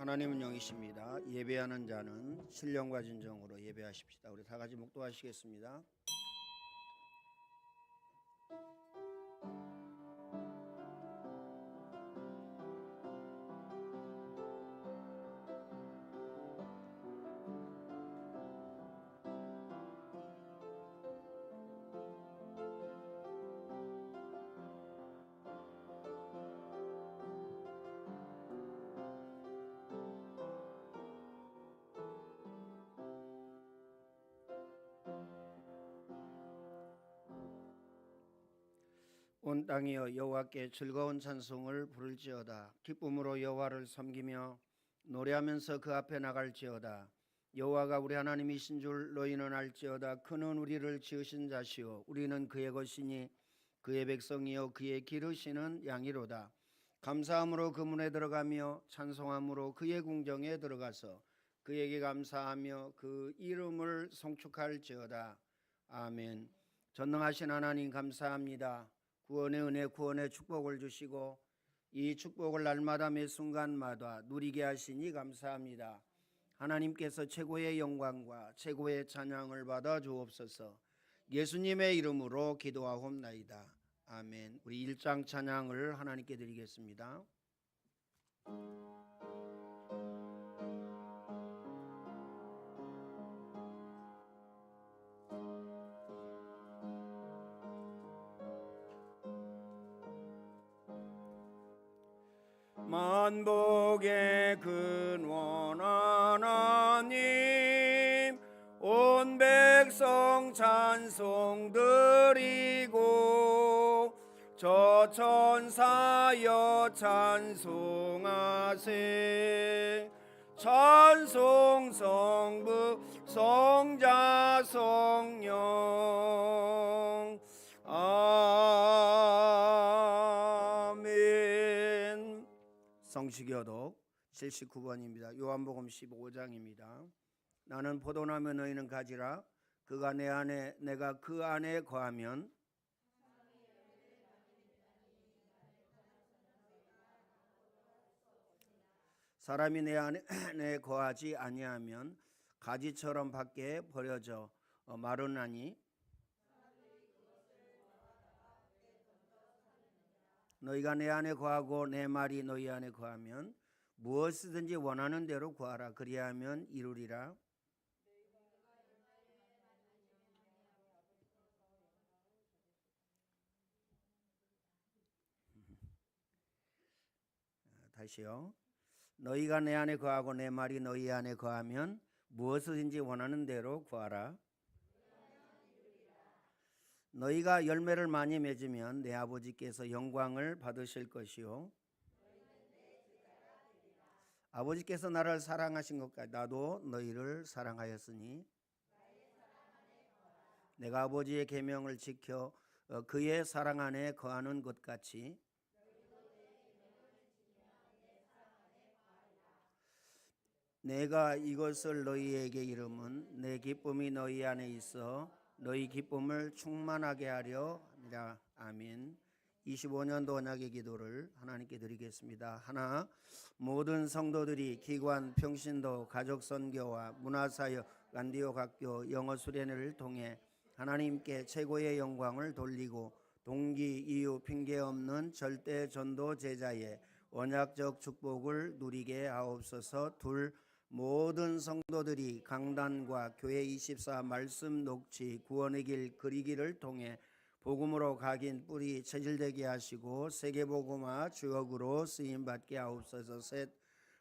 하나님은 영이십니다. 예배하는 자는 신령과 진정으로 예배하십시다. 우리 다 같이 묵도하시겠습니다. 온 땅이여 여호와께 즐거운 찬송을 부를지어다. 기쁨으로 여호와를 섬기며 노래하면서 그 앞에 나갈지어다. 여호와가 우리 하나님이신 줄 너희는 알지어다. 그는 우리를 지으신 자시요 우리는 그의 것이니 그의 백성이요 그의 기르시는 양이로다. 감사함으로 그 문에 들어가며 찬송함으로 그의 궁정에 들어가서 그에게 감사하며 그 이름을 송축할지어다. 아멘. 전능하신 하나님 감사합니다. 구원의 은혜, 구원의 축복을 주시고 이 축복을 날마다 매 순간마다 누리게 하시니 감사합니다. 하나님께서 최고의 영광과 최고의 찬양을 받아 주옵소서. 예수님의 이름으로 기도하옵나이다. 아멘. 우리 1장 찬양을 하나님께 드리겠습니다. 만복의 근원 하나님 온 백성 찬송 드리고 저 천사여 찬송하세. 찬송 성부 성자 성령 아멘. 성시교독 79번입니다. 요한복음 15장입니다. 나는 포도나무 너희는 가지라. 그가 내 안에 내가 그 안에 거하면 사람이 내 안에 거하지 아니하면 가지처럼 밖에 버려져 마르나니 너희가 내 안에 거하고 내 말이 너희 안에 거하면 무엇이든지 원하는 대로 구하라. 그리하면 이루리라. 다시요. 너희가 내 안에 거하고 내 말이 너희 안에 거하면 무엇이든지 원하는 대로 구하라. 너희가 열매를 많이 맺으면 내 아버지께서 영광을 받으실 것이요 아버지께서 나를 사랑하신 것까지 나도 너희를 사랑하였으니 내가 아버지의 계명을 지켜 그의 사랑 안에 거하는 것 같이 내가 이것을 너희에게 이름은 내 기쁨이 너희 안에 있어 너희 기쁨을 충만하게 하려 합니다. 아멘. 25년도 언약의 기도를 하나님께 드리겠습니다. 하나, 모든 성도들이 기관, 평신도, 가족 선교와 문화사역, 간디오 학교, 영어 수련회를 통해 하나님께 최고의 영광을 돌리고 동기, 이유, 핑계 없는 절대 전도 제자의 언약적 축복을 누리게 하옵소서. 둘, 모든 성도들이 강단과 교회 24 말씀 녹취 구원의 길 그리기를 통해 복음으로 각인 뿌리 체질되게 하시고 세계복음화 주역으로 쓰임받게 하옵소서. 셋,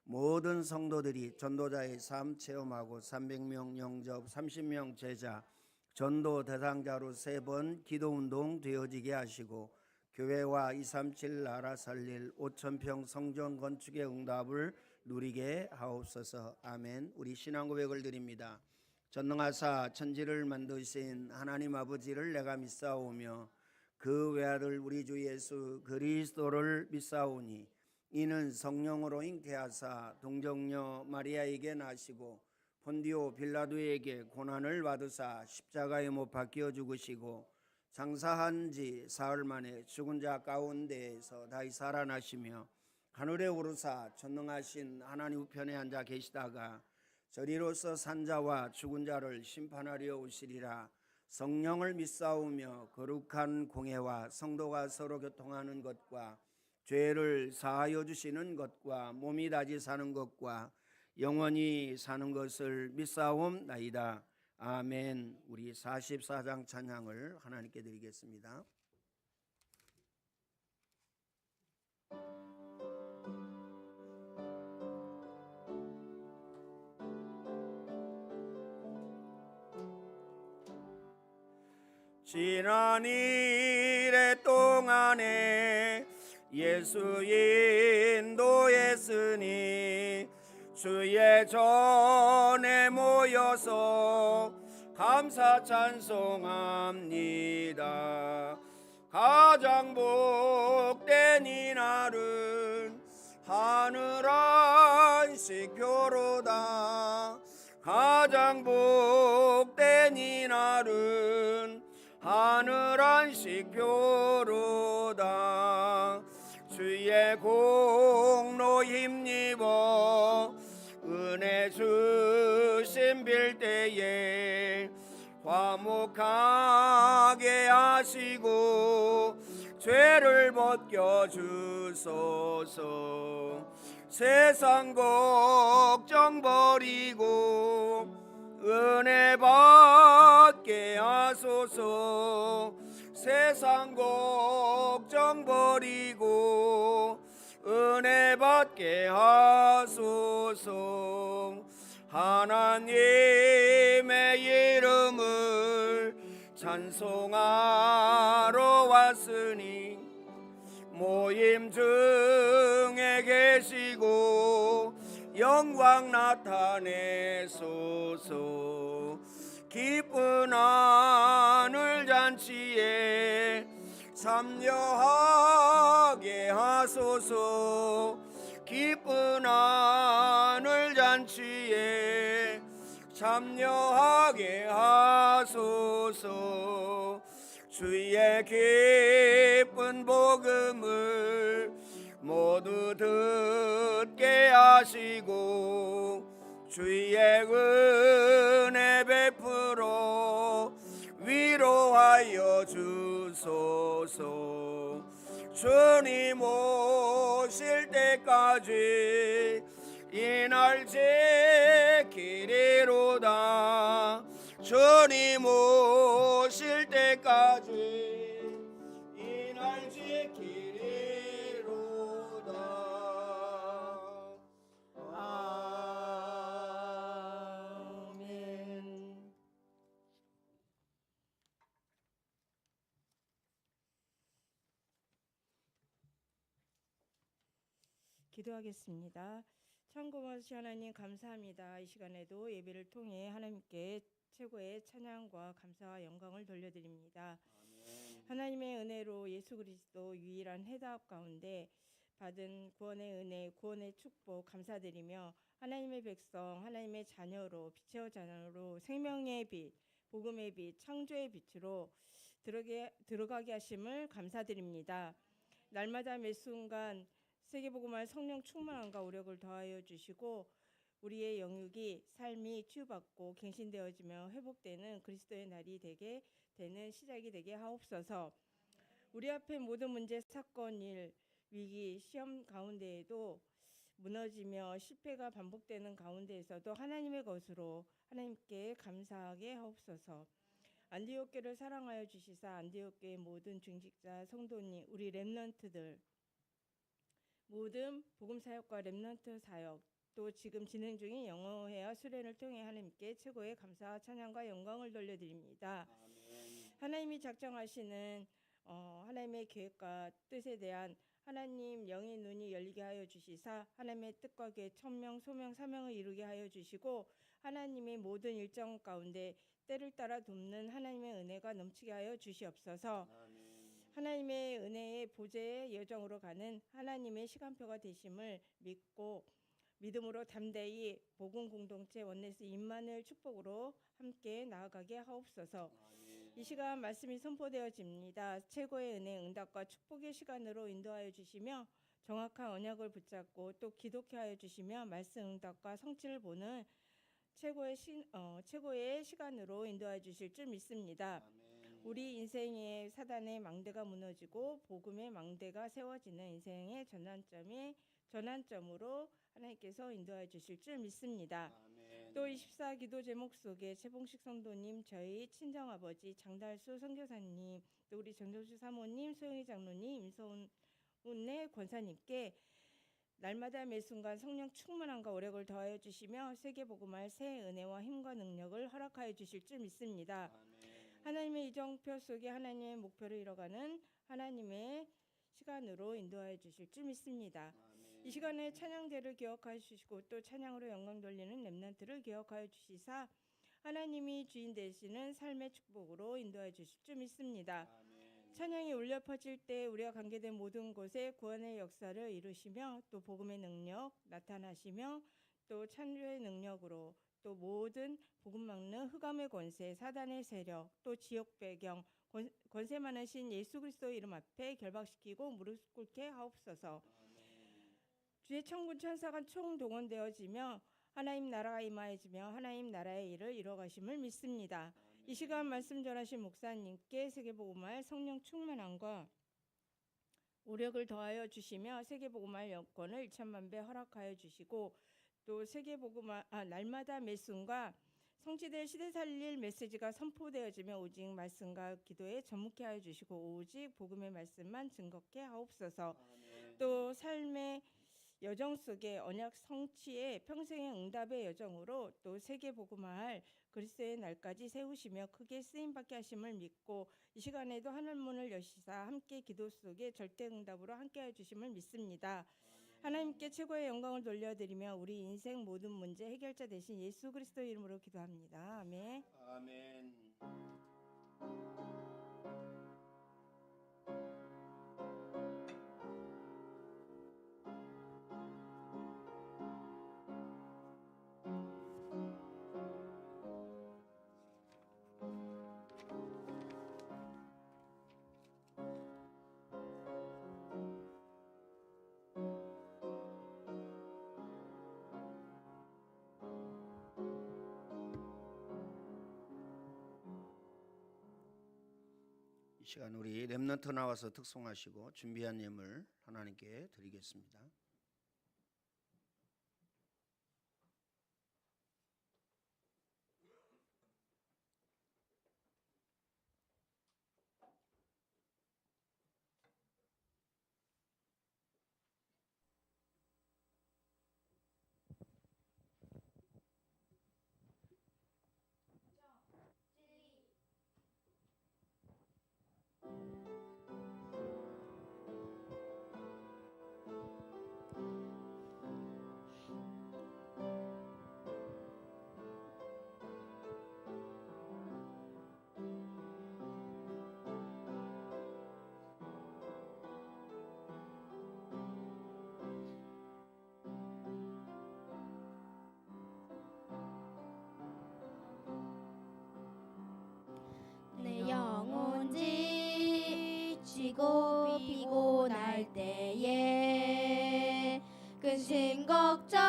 모든 성도들이 전도자의 삶 체험하고 300명 영접 30명 제자 전도 대상자로 3번 기도운동 되어지게 하시고 교회와 237 나라 살릴 5,000평 성전 건축의 응답을 누리게 하옵소서. 아멘. 우리 신앙 고백을 드립니다. 전능하사 천지를 만드신 하나님 아버지를 내가 믿사오며 그 외아들 우리 주 예수 그리스도를 믿사오니 이는 성령으로 잉태하사 동정녀 마리아에게 나시고 본디오 빌라도에게 고난을 받으사 십자가에 못 박혀 죽으시고 장사한 지 사흘 만에 죽은 자 가운데에서 다시 살아나시며 하늘에 오르사 전능하신 하나님 우편에 앉아 계시다가 저리로서 산자와 죽은 자를 심판하려 오시리라. 성령을 믿사오며 거룩한 공회와 성도가 서로 교통하는 것과 죄를 사하여 주시는 것과 몸이 다시 사는 것과 영원히 사는 것을 믿사옵나이다. 아멘. 우리 44장 찬양을 하나님께 드리겠습니다. 지난 이래 동안에 예수 인도했으니 주의 전에 모여서 감사 찬송합니다. 가장 복된 이날은 하늘 안식교로다. 가장 복된 이날은 하늘 안식교로다. 주의 공로 힘입어 은혜 주심 빌 때에 화목하게 하시고 죄를 벗겨 주소서. 세상 걱정 버리고 은혜 받게 하소서. 세상 걱정 버리고 은혜 받게 하소서. 하나님의 이름을 찬송하러 왔으니 모임 중에 계시고 영광 나타내소서. 기쁜 하늘 잔치에 참여하게 하소서. 기쁜 하늘 잔치에 참여하게 하소서. 주의 기쁜 복음을 모두 듣게 하시고 주의 은혜 베풀어 위로하여 주소서. 주님 오실 때까지 이날 지키리로다. 주님 오실 때까지 이날 지키리로다. 아멘. 기도하겠습니다. 참고하신 하나님 감사합니다. 이 시간에도 예배를 통해 하나님께 최고의 찬양과 감사와 영광을 돌려드립니다. 아멘. 하나님의 은혜로 예수 그리스도 유일한 해답 가운데 받은 구원의 은혜, 구원의 축복 감사드리며 하나님의 백성, 하나님의 자녀로 빛의 자녀로 생명의 빛, 복음의 빛, 창조의 빛으로 들어가게 하심을 감사드립니다. 날마다 매 순간 세계복음할 성령 충만함과 오력을 더하여 주시고 우리의 영육이 삶이 치유받고 갱신되어지며 회복되는 그리스도의 날이 되게 되는 시작이 되게 하옵소서. 우리 앞에 모든 문제, 사건, 일, 위기, 시험 가운데에도 무너지며 실패가 반복되는 가운데에서도 하나님의 것으로 하나님께 감사하게 하옵소서. 안디옥 교회를 사랑하여 주시사 안디옥 교회 모든 중직자 성도님, 우리 렘넌트들 모든 복음 사역과 렘넌트 사역 또 지금 진행 중인 영어회화 수련을 통해 하나님께 최고의 감사와 찬양과 영광을 돌려드립니다. 아멘. 하나님이 작정하시는 하나님의 계획과 뜻에 대한 하나님 영의 눈이 열리게 하여 주시사 하나님의 뜻과 계획, 천명, 소명, 사명을 이루게 하여 주시고 하나님의 모든 일정 가운데 때를 따라 돕는 하나님의 은혜가 넘치게 하여 주시옵소서. 아멘. 하나님의 은혜의 보좌의 여정으로 가는 하나님의 시간표가 되심을 믿고 믿음으로 담대히 복음 공동체 원네스 임마누엘 축복으로 함께 나아가게 하옵소서. 아멘. 이 시간 말씀이 선포되어집니다. 최고의 은혜, 응답과 축복의 시간으로 인도하여 주시며 정확한 언약을 붙잡고 또 기독케 하여 주시며 말씀 응답과 성취를 보는 최고의 시간으로 인도해 주실 줄 믿습니다. 우리 인생의 사단의 망대가 무너지고 복음의 망대가 세워지는 인생의 전환점으로 하나님께서 인도해 주실 줄 믿습니다. 또 24기도 제목 속에 최봉식 성도님, 저희 친정아버지 장달수 선교사님, 또 우리 정정수 사모님, 소영희 장로님, 임서운의 권사님께 날마다 매 순간 성령 충만함과 오력을 더하여 주시며 세계복음할 새 은혜와 힘과 능력을 허락하여 주실 줄 믿습니다. 하나님의 이정표 속에 하나님의 목표를 이뤄가는 하나님의 시간으로 인도하여 주실 줄 믿습니다. 이 시간에 찬양대를 기억하여 주시고 또 찬양으로 영광 돌리는 렘넌트를 기억하여 주시사 하나님이 주인 되시는 삶의 축복으로 인도하여 주실 줄 믿습니다. 찬양이 울려 퍼질 때 우리가 관계된 모든 곳에 구원의 역사를 이루시며 또 복음의 능력 나타나시며 또 찬류의 능력으로 또 모든 복음 막는 흑암의 권세, 사단의 세력, 또 지역 배경, 권세 많으신 예수 그리스도 이름 앞에 결박시키고 무릎 꿇게 하옵소서. 주의 천군 천사가 총동원되어지며 하나님 나라가 임하여지며 하나님 나라의 일을 이뤄가심을 믿습니다. 이 시간 말씀 전하신 목사님께 세계복음할 성령 충만함과 오력을 더하여 주시며 세계복음할 여건을 1천만 배 허락하여 주시고 또 세계복음할 날마다 매 순간 성취될 시대 살릴 메시지가 선포되어지며 오직 말씀과 기도에 접목케 하여 주시고 오직 복음의 말씀만 증거케 하옵소서. 또 삶의 여정 속에 언약 성취의 평생의 응답의 여정으로 또 세계복음할 그리스도의 날까지 세우시며 크게 쓰임받게 하심을 믿고 이 시간에도 하늘문을 여시사 함께 기도 속에 절대응답으로 함께해 주심을 믿습니다. 하나님께 최고의 영광을 돌려드리며 우리 인생 모든 문제 해결자 되신 예수 그리스도 이름으로 기도합니다. 아멘. 아멘. 이 시간 우리 렘넌트 나와서 특송하시고 준비한 예물 하나님께 드리겠습니다. 내 영혼 지치고 피곤할 때에 근심 걱정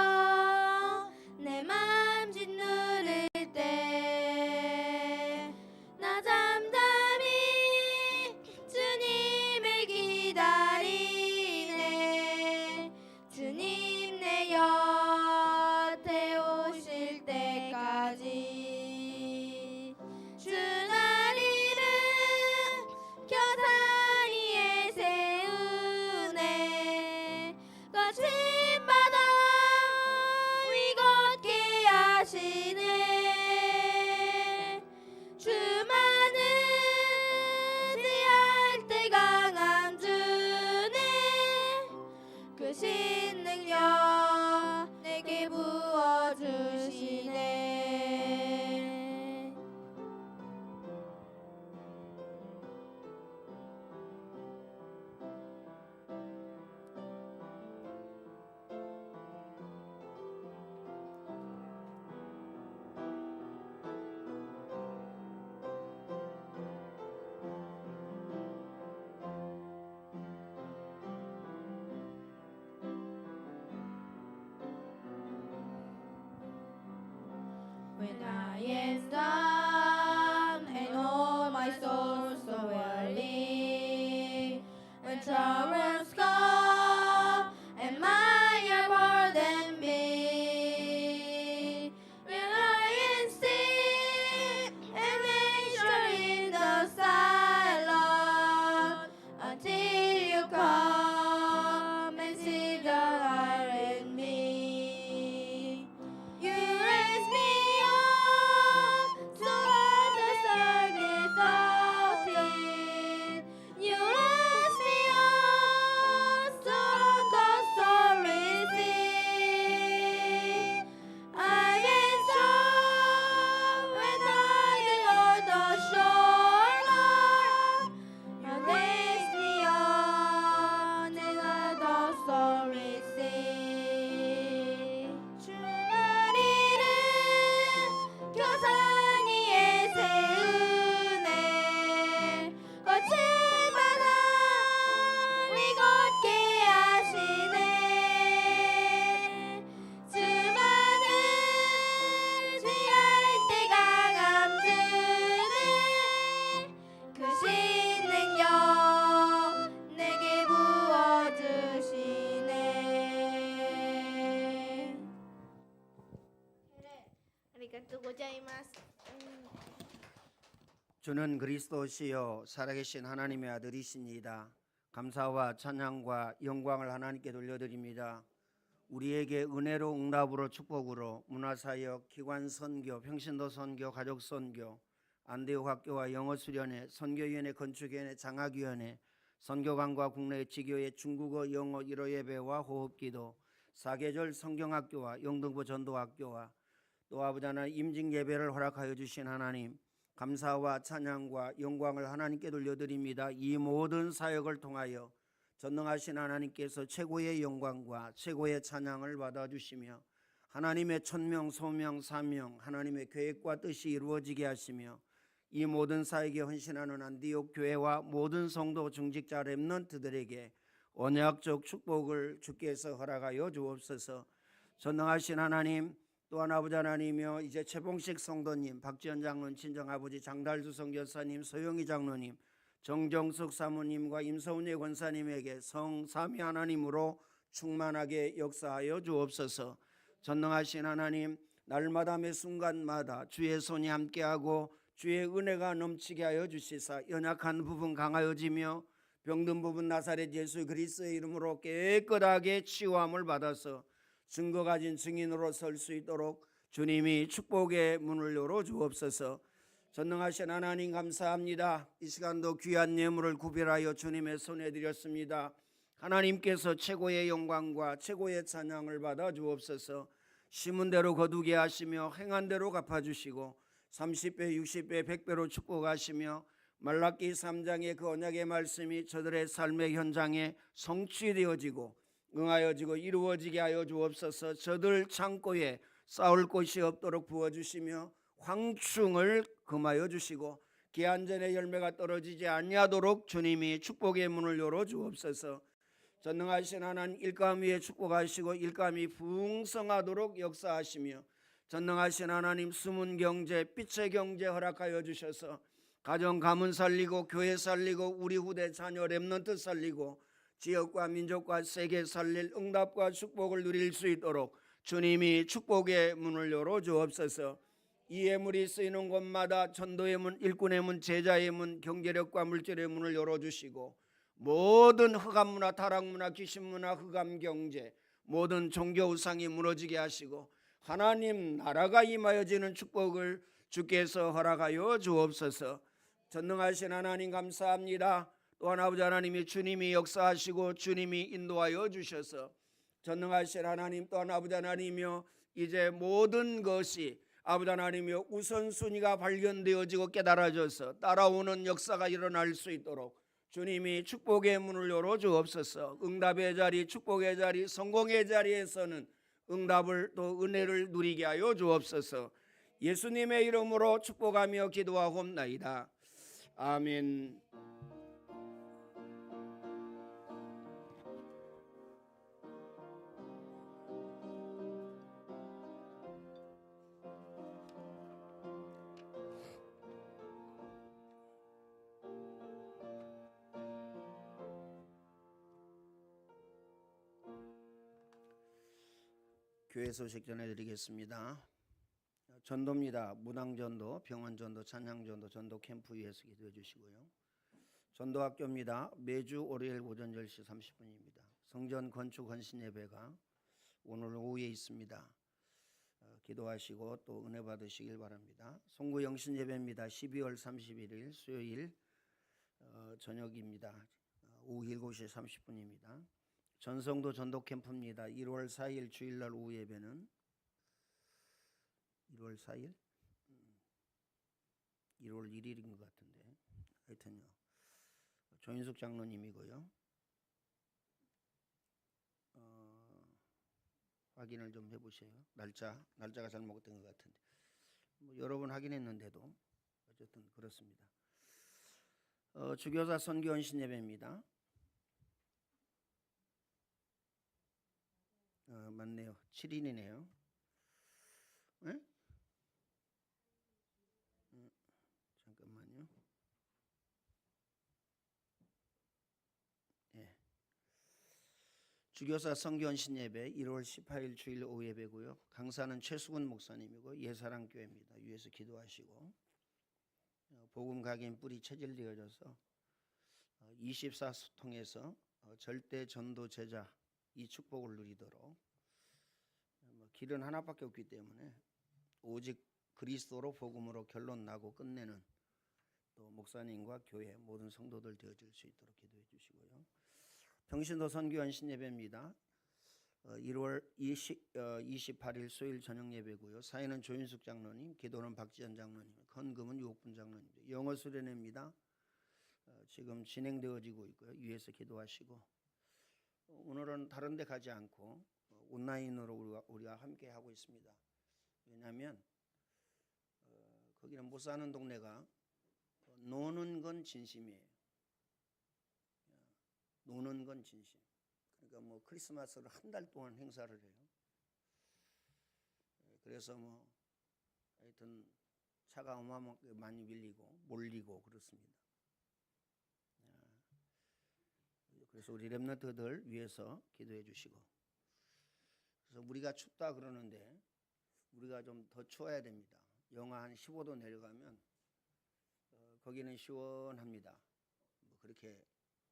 내 맘 짓누를 때 나 잠잠히 주님을 기다리네. 주님 내 곁에 오실 때까지 주 나리를 겨자리 위에 세우네. 거친 바다 When I am down and all my soul so weary, when troubles come and my burden be, when I am sick and measure in the silence, until you come and sit down in me. You raise me up so that the sun is out in. You raise me up so that the story sing. I am strong when I on the shoreline. You raise me up and let the story sing. 주를 교산 위에 세우네. 거친 바다 위 걷게 하시네. 주만은 피할 때 강함 주네. 크신 능력 내게 부어주시네. 아리가또 고자이마스. 주는 그리스도시요 살아계신 하나님의 아들이십니다. 감사와 찬양과 영광을 하나님께 돌려드립니다. 우리에게 은혜로 응답으로 축복으로 문화사역, 기관선교, 평신도 선교, 가족선교, 안대학교와 영어수련회, 선교위원회, 건축위원회, 장학위원회, 선교관과 국내 지교회, 중국어, 영어 1호 예배와 호흡기도, 사계절 성경학교와 영등포 전도학교와 또 아버지 하나님 임직 예배를 허락하여 주신 하나님, 감사와 찬양과 영광을 하나님께 돌려드립니다. 이 모든 사역을 통하여 전능하신 하나님께서 최고의 영광과 최고의 찬양을 받아주시며 하나님의 천명, 소명, 사명, 하나님의 계획과 뜻이 이루어지게 하시며 이 모든 사역에 헌신하는 안디옥 교회와 모든 성도 중직자 렘넌트들에게 언약적 축복을 주께서 허락하여 주옵소서. 전능하신 하나님, 또한 아버지 하나님이여 이제 최봉식 성도님, 박지연 장로님, 친정아버지 장달수 선교사님, 소영희 장로님, 정정숙 사모님과 임서훈의 권사님에게 성삼위 하나님으로 충만하게 역사하여 주옵소서. 전능하신 하나님, 날마다 매 순간마다 주의 손이 함께하고 주의 은혜가 넘치게 하여 주시사 연약한 부분 강하여지며 병든 부분 나사렛 예수 그리스도의 이름으로 깨끗하게 치유함을 받아서 증거 가진 증인으로 설 수 있도록 주님이 축복의 문을 열어 주옵소서. 전능하신 하나님 감사합니다. 이 시간도 귀한 예물을 구별하여 주님의 손에 드렸습니다. 하나님께서 최고의 영광과 최고의 찬양을 받아 주옵소서. 심은 대로 거두게 하시며 행한 대로 갚아주시고 30배, 60배, 100배로 축복하시며 말라기 3장의 그 언약의 말씀이 저들의 삶의 현장에 성취되어지고 응하여지고 이루어지게 하여 주옵소서. 저들 창고에 쌓을 곳이 없도록 부어주시며 황충을 금하여 주시고 기한전의 열매가 떨어지지 아니하도록 주님이 축복의 문을 열어 주옵소서. 전능하신 하나님 일감 위에 축복하시고 일감이 풍성하도록 역사하시며 전능하신 하나님 숨은 경제, 빛의 경제 허락하여 주셔서 가정 가문 살리고 교회 살리고 우리 후대 자녀 렘넌트 살리고 지역과 민족과 세계 살릴 응답과 축복을 누릴 수 있도록 주님이 축복의 문을 열어 주옵소서. 이 예물이 쓰이는 곳마다 전도의 문, 일꾼의 문, 제자의 문, 경제력과 물질의 문을 열어주시고 모든 흑암문화, 타락문화, 귀신문화, 흑암경제 모든 종교우상이 무너지게 하시고 하나님 나라가 임하여지는 축복을 주께서 허락하여 주옵소서. 전능하신 하나님 감사합니다. 또한 아버지 하나님이 주님이 역사하시고 주님이 인도하여 주셔서 전능하신 하나님 또한 아버지 하나님이여 이제 모든 것이 아버지 하나님이여 우선순위가 발견되어지고 깨달아져서 따라오는 역사가 일어날 수 있도록 주님이 축복의 문을 열어 주옵소서. 응답의 자리, 축복의 자리, 성공의 자리에서는 응답을 또 은혜를 누리게 하여 주옵소서. 예수님의 이름으로 축복하며 기도하옵나이다. 아멘. 교회 소식 전해드리겠습니다. 전도입니다. 무당전도, 병원전도, 찬양전도, 전도 캠프 위해서 기도해 주시고요. 전도학교입니다. 매주 월요일 오전 10시 30분입니다. 성전 건축 헌신 예배가 오늘 오후에 있습니다. 기도하시고 또 은혜 받으시길 바랍니다. 송구 영신 예배입니다. 12월 31일 수요일 저녁입니다. 오후 7시 30분입니다. 전성도 전도 캠프입니다. 1월 4일 주일날 오후 예배는 1월 4일? 1월 1일인 것 같은데 하여튼요. 조인숙 장로님이고요. 확인을 좀 해보세요. 날짜가 잘못된 것 같은데 여러 번 확인했는데도 어쨌든 그렇습니다. 주교사 선교 헌신 예배입니다. 맞네요. 7일이네요. 네? 잠깐만요. 예. 주교사 선교헌신 예배 1월 18일 주일 오후 예배고요. 강사는 최수근 목사님이고 예사랑교회입니다. 위에서 기도하시고 복음 각인 뿌리 체질되어져서 24수 통해서 절대 전도 제자 이 축복을 누리도록 길은 하나밖에 없기 때문에 오직 그리스도로 복음으로 결론 나고 끝내는 또 목사님과 교회 모든 성도들 되어질 수 있도록 기도해 주시고요. 평신도 선교헌신 예배입니다. 1월 28일 수요일 저녁 예배고요. 사회는 조인숙 장로님, 기도는 박지연 장로님, 헌금은 유옥분 장로님, 영어 수련회입니다. 지금 진행되어지고 있고요. 위에서 기도하시고 오늘은 다른 데 가지 않고 온라인으로 우리가 함께 하고 있습니다. 왜냐하면 거기는 못 사는 동네가 노는 건 진심이에요. 노는 건 진심. 그러니까 뭐 크리스마스를 한 달 동안 행사를 해요. 그래서 뭐 하여튼 차가 어마어마하게 많이 밀리고 몰리고 그렇습니다. 그래서 우리 렘넌트들 위해서 기도해 주시고, 그래서 우리가 춥다 그러는데 우리가 좀 더 추워야 됩니다. 영하 한 15도 내려가면 거기는 시원합니다. 뭐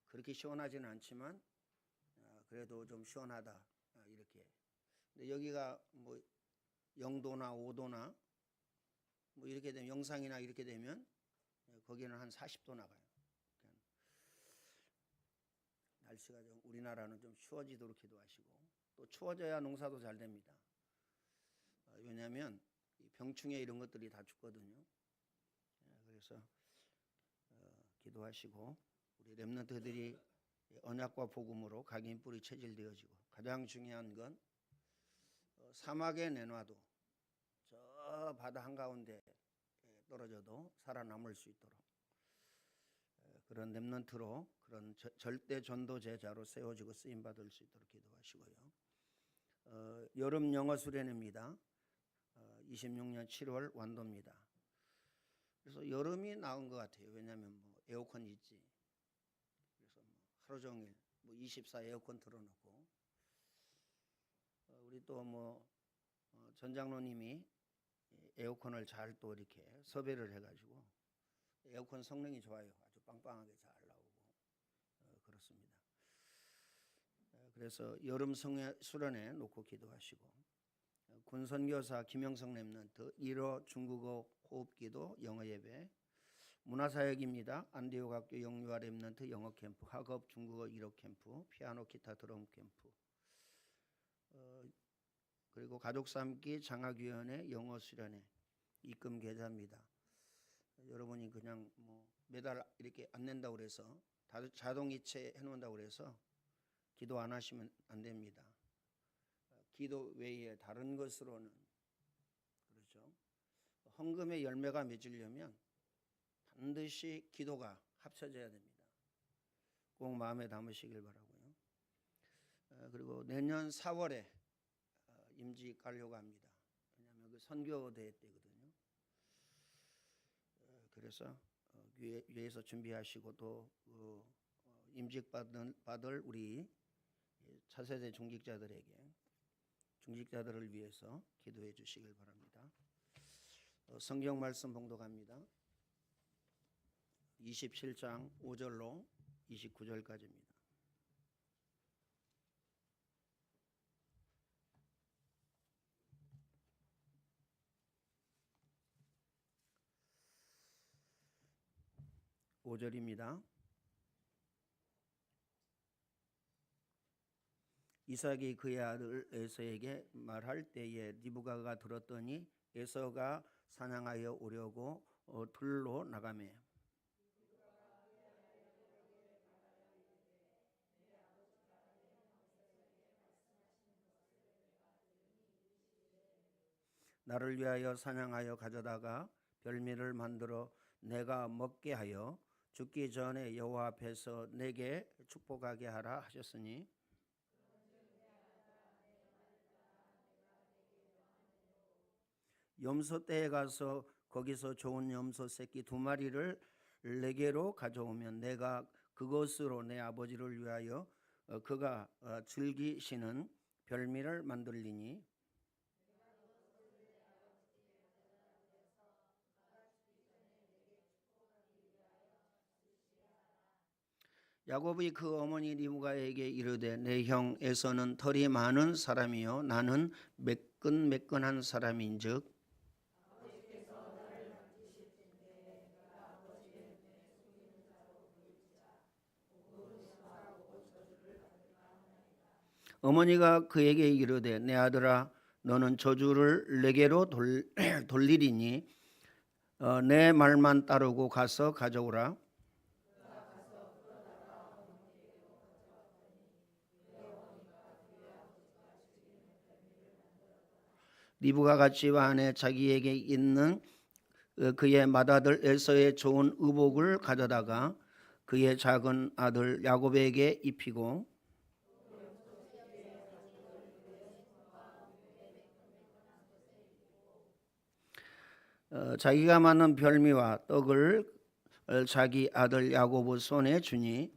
그렇게 시원하지는 않지만 그래도 좀 시원하다 이렇게. 근데 여기가 뭐 0도나 5도나 뭐 이렇게 되면 영상이나 이렇게 되면 거기는 한 40도 나가요. 날씨가 좀 우리나라는 좀 추워지도록 기도하시고 또 추워져야 농사도 잘 됩니다. 왜냐하면 병충해 이런 것들이 다 죽거든요. 그래서 기도하시고 우리 렘넌트들이 언약과 복음으로 각인 뿌리 체질되어지고 가장 중요한 건 사막에 내놔도 저 바다 한가운데 떨어져도 살아남을 수 있도록 그런 렘넌트로 그런 절대 전도 제자로 세워지고 쓰임 받을 수 있도록 기도하시고요. 여름 영어 수련회입니다. 26년 7월 완도입니다. 그래서 여름이 나은 것 같아요. 왜냐하면 뭐 에어컨이 있지. 그래서 뭐 하루 종일 뭐 24 에어컨 틀어놓고 우리 또 뭐 전장로님이 에어컨을 잘 또 이렇게 섭외를 해가지고 에어컨 성능이 좋아요. 아주 빵빵하게 잘 나오고 그렇습니다. 그래서 여름 수련회 놓고 기도하시고 군선교사 김영성 렘넌트 1호 중국어 호흡기도 영어 예배 문화사역입니다. 안디옥 학교 영유아 렘넌트 영어 캠프 학업 중국어 1호 캠프 피아노 기타 드럼 캠프 그리고 가족 삼기 장학위원회 영어 수련회 입금 계좌입니다. 여러분이 그냥 뭐 매달 이렇게 안 낸다고 그래서 자동 이체 해놓는다고 그래서 기도 안 하시면 안 됩니다. 기도 외에 다른 것으로는 그렇죠. 헌금의 열매가 맺으려면 반드시 기도가 합쳐져야 됩니다. 꼭 마음에 담으시길 바라고요. 그리고 내년 4월에 임직 가려고 합니다. 왜냐하면 그 선교대회 때거든요. 그래서 위에서 준비하시고 또 임직 받을 우리 차세대 중직자들에게 중직자들을 위해서 기도해 주시길 바랍니다. 성경 말씀 봉독합니다. 27장 5절로 29절까지입니다. (5절입니다) 이삭이 그의 아들 에서에게 말할 때에 리브가가 들었더니 에서가 사냥하여 오려고 들로 나가매 나를 위하여 사냥하여 가져다가 별미를 만들어 내가 먹게 하여 죽기 전에 여호와 앞에서 내게 축복하게 하라 하셨으니 염소 떼에 가서 거기서 좋은 염소 새끼 2마리를 내게로 가져오면 내가 그것으로 내 아버지를 위하여 그가 즐기시는 별미를 만들리니 야곱이 그 어머니 리브가에게 이르되 내 형 에서는 털이 많은 사람이요 나는 매끈매끈한 사람인즉 어머니가 그에게 이르되 내 아들아 너는 저주를 내게로 돌리리니 내 말만 따르고 가서 가져오라. 리브가가 집 안에 자기에게 있는 그의 맏아들 에서의 좋은 의복을 가져다가 그의 작은 아들 야곱에게 입히고 자기가 만든 별미와 떡을 자기 아들 야곱의 손에 주니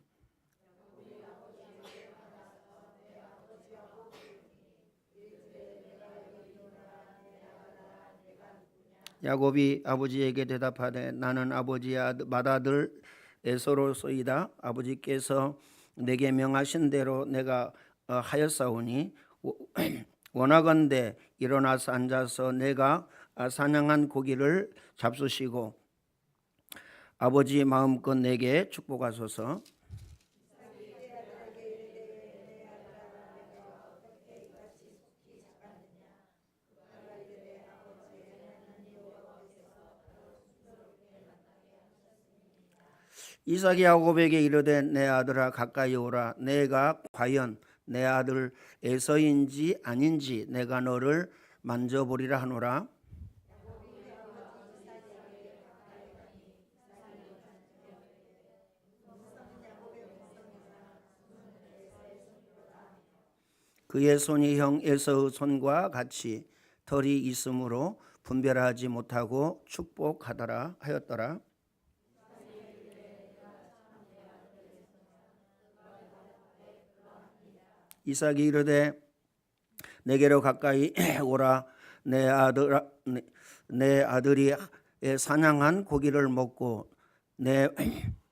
야곱이 아버지에게 대답하되 나는 아버지의 맏아들 에서로소이다. 아버지께서 내게 명하신 대로 내가 하였사오니 원하건대 일어나서 앉아서 내가 사냥한 고기를 잡수시고 아버지 마음껏 내게 축복하소서. 이삭이 야곱에게 이르되 내 아들아 가까이 오라. 내가 과연 내 아들 에서인지 아닌지 내가 너를 만져보리라 하노라. 그의 손이 형 에서의 손과 같이 털이 있으므로 분별하지 못하고 축복하더라 하였더라. 이삭이 이르되 내게로 가까이 오라. 내 아들이 사냥한 고기를 먹고 내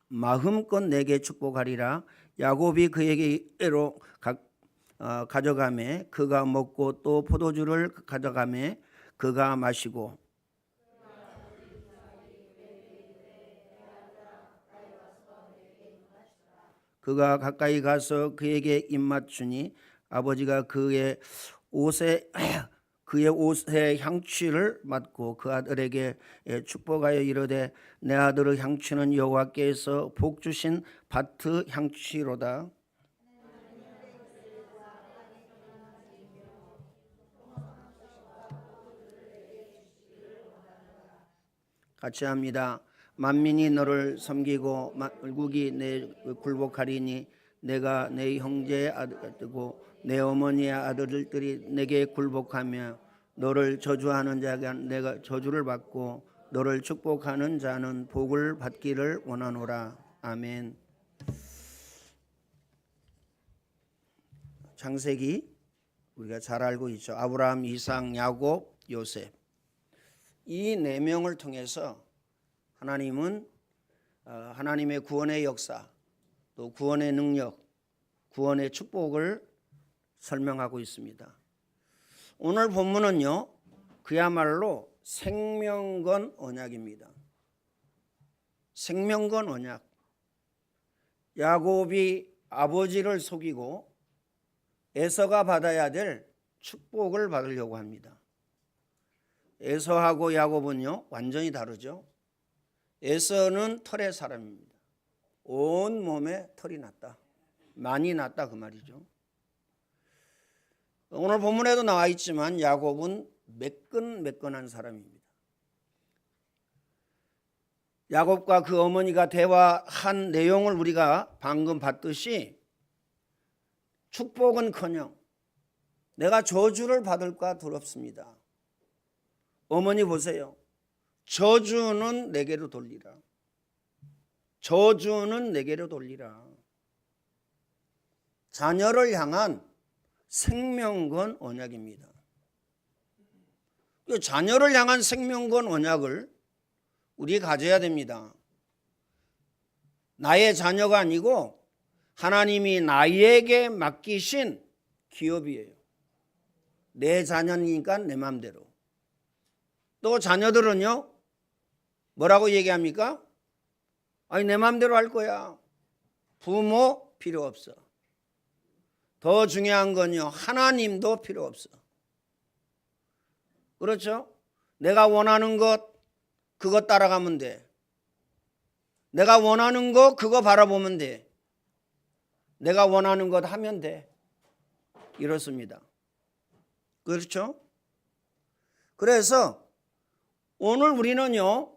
마음껏 내게 축복하리라. 야곱이 그에게로 가져가매 그가 먹고 또 포도주를 가져가매 그가 마시고 그가 가까이 가서 그에게 입맞추니 아버지가 그의 옷에 향취를 맡고 그 아들에게 축복하여 이르되 내 아들의 향취는 여호와께서 복 주신 밭의 향취로다. 같이 합니다. 만민이 너를 섬기고 만국이 내 굴복하리니 내가 내 형제의 아들이고 내 어머니의 아들들이 내게 굴복하며 너를 저주하는 자가 내가 저주를 받고 너를 축복하는 자는 복을 받기를 원하노라. 아멘. 창세기 우리가 잘 알고 있죠. 아브라함, 이삭, 야곱, 요셉. 이 네 명을 통해서 하나님은 하나님의 구원의 역사, 또 구원의 능력, 구원의 축복을 설명하고 있습니다. 오늘 본문은요, 그야말로 생명건 언약입니다. 생명건 언약. 야곱이 아버지를 속이고 에서가 받아야 될 축복을 받으려고 합니다. 에서하고 야곱은요, 완전히 다르죠. 에서는 털의 사람입니다. 온 몸에 털이 났다. 많이 났다 그 말이죠. 오늘 본문에도 나와 있지만 야곱은 매끈매끈한 사람입니다. 야곱과 그 어머니가 대화한 내용을 우리가 방금 봤듯이 축복은커녕 내가 저주를 받을까 두렵습니다. 어머니 보세요. 저주는 내게로 돌리라. 저주는 내게로 돌리라. 자녀를 향한 생명건 언약입니다. 자녀를 향한 생명건 언약을 우리 가져야 됩니다. 나의 자녀가 아니고 하나님이 나에게 맡기신 기업이에요. 내 자녀니까 내 마음대로. 또 자녀들은요, 뭐라고 얘기합니까? 아니, 내 마음대로 할 거야. 부모 필요 없어. 더 중요한 건요, 하나님도 필요 없어. 그렇죠? 내가 원하는 것, 그거 따라가면 돼. 내가 원하는 거, 그거 바라보면 돼. 내가 원하는 것 하면 돼. 이렇습니다. 그렇죠? 그래서 오늘 우리는요,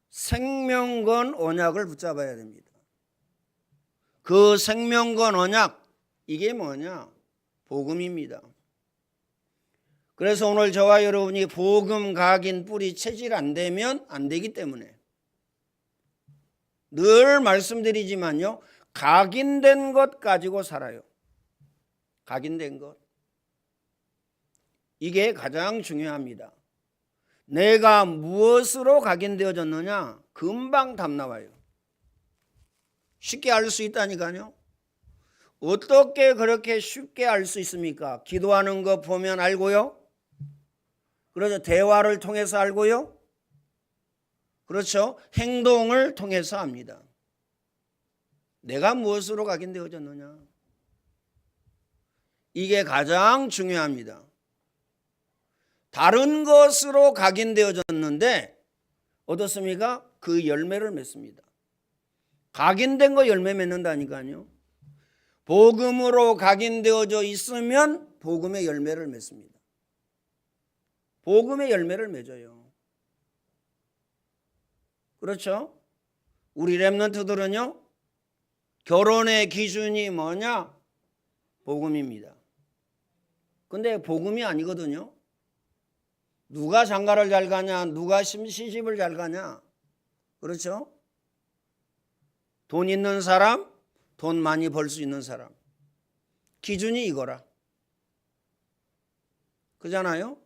생명건 언약을 붙잡아야 됩니다. 그 생명건 언약, 이게 뭐냐? 복음입니다. 그래서 오늘 저와 여러분이 복음 각인 뿌리 체질 안 되면 안 되기 때문에 늘 말씀드리지만요, 각인된 것 가지고 살아요. 각인된 것. 이게 가장 중요합니다. 내가 무엇으로 각인되어졌느냐? 금방 답 나와요. 쉽게 알 수 있다니까요. 어떻게 그렇게 쉽게 알 수 있습니까? 기도하는 거 보면 알고요. 그렇죠. 대화를 통해서 알고요. 그렇죠. 행동을 통해서 압니다. 내가 무엇으로 각인되어졌느냐? 이게 가장 중요합니다. 다른 것으로 각인되어졌는데 어떻습니까? 그 열매를 맺습니다. 각인된 거 열매 맺는다니까요. 복음으로 각인되어져 있으면 복음의 열매를 맺습니다. 복음의 열매를 맺어요. 그렇죠? 우리 렘넌트들은요, 결혼의 기준이 뭐냐? 복음입니다. 근데 복음이 아니거든요. 누가 장가를 잘 가냐? 누가 시집을 잘 가냐? 그렇죠? 돈 있는 사람, 돈 많이 벌 수 있는 사람. 기준이 이거라. 그잖아요?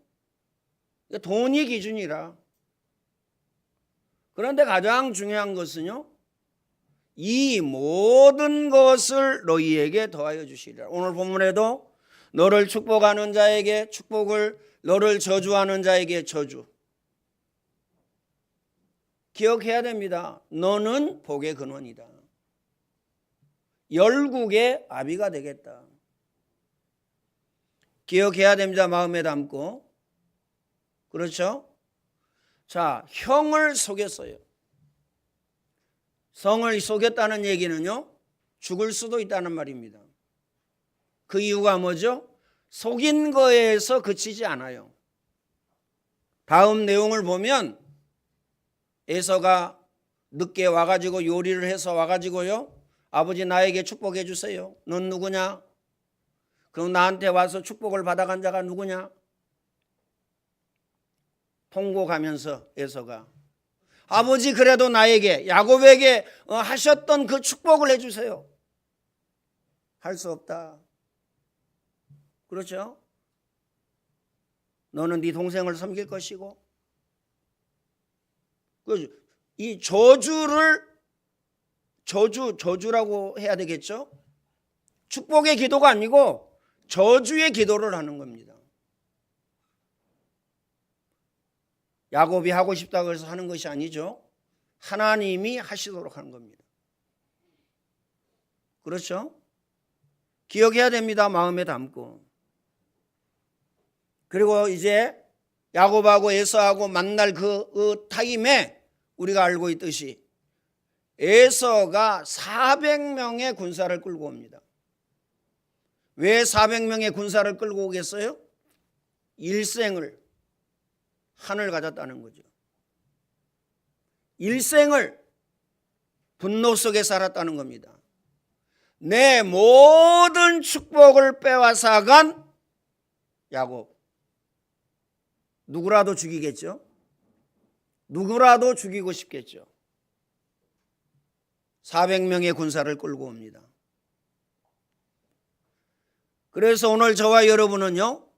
돈이 기준이라. 그런데 가장 중요한 것은요, 이 모든 것을 너희에게 더하여 주시리라. 오늘 본문에도 너를 축복하는 자에게 축복을, 너를 저주하는 자에게 저주. 기억해야 됩니다. 너는 복의 근원이다. 열국의 아비가 되겠다. 기억해야 됩니다. 마음에 담고. 그렇죠? 자, 형을 속였어요. 성을 속였다는 얘기는요, 죽을 수도 있다는 말입니다. 그 이유가 뭐죠? 속인 거에서 그치지 않아요. 다음 내용을 보면 에서가 늦게 와가지고 요리를 해서 와가지고요, 아버지 나에게 축복해 주세요. 넌 누구냐? 그럼 나한테 와서 축복을 받아간 자가 누구냐? 통곡하면서 에서가 아버지 그래도 나에게 야곱에게 하셨던 그 축복을 해주세요. 할 수 없다. 그렇죠? 너는 네 동생을 섬길 것이고. 이 저주라고 해야 되겠죠? 축복의 기도가 아니고 저주의 기도를 하는 겁니다. 야곱이 하고 싶다고 해서 하는 것이 아니죠. 하나님이 하시도록 하는 겁니다. 그렇죠? 기억해야 됩니다. 마음에 담고. 그리고 이제 야곱하고 에서하고 만날 그 타임에 우리가 알고 있듯이 에서가 400명의 군사를 끌고 옵니다. 왜 400명의 군사를 끌고 오겠어요? 일생을 한을 가졌다는 거죠. 일생을 분노 속에 살았다는 겁니다. 내 모든 축복을 빼앗아간 야곱. 누구라도 죽이겠죠? 누구라도 죽이고 싶겠죠? 400명의 군사를 끌고 옵니다. 그래서 오늘 저와 여러분은요,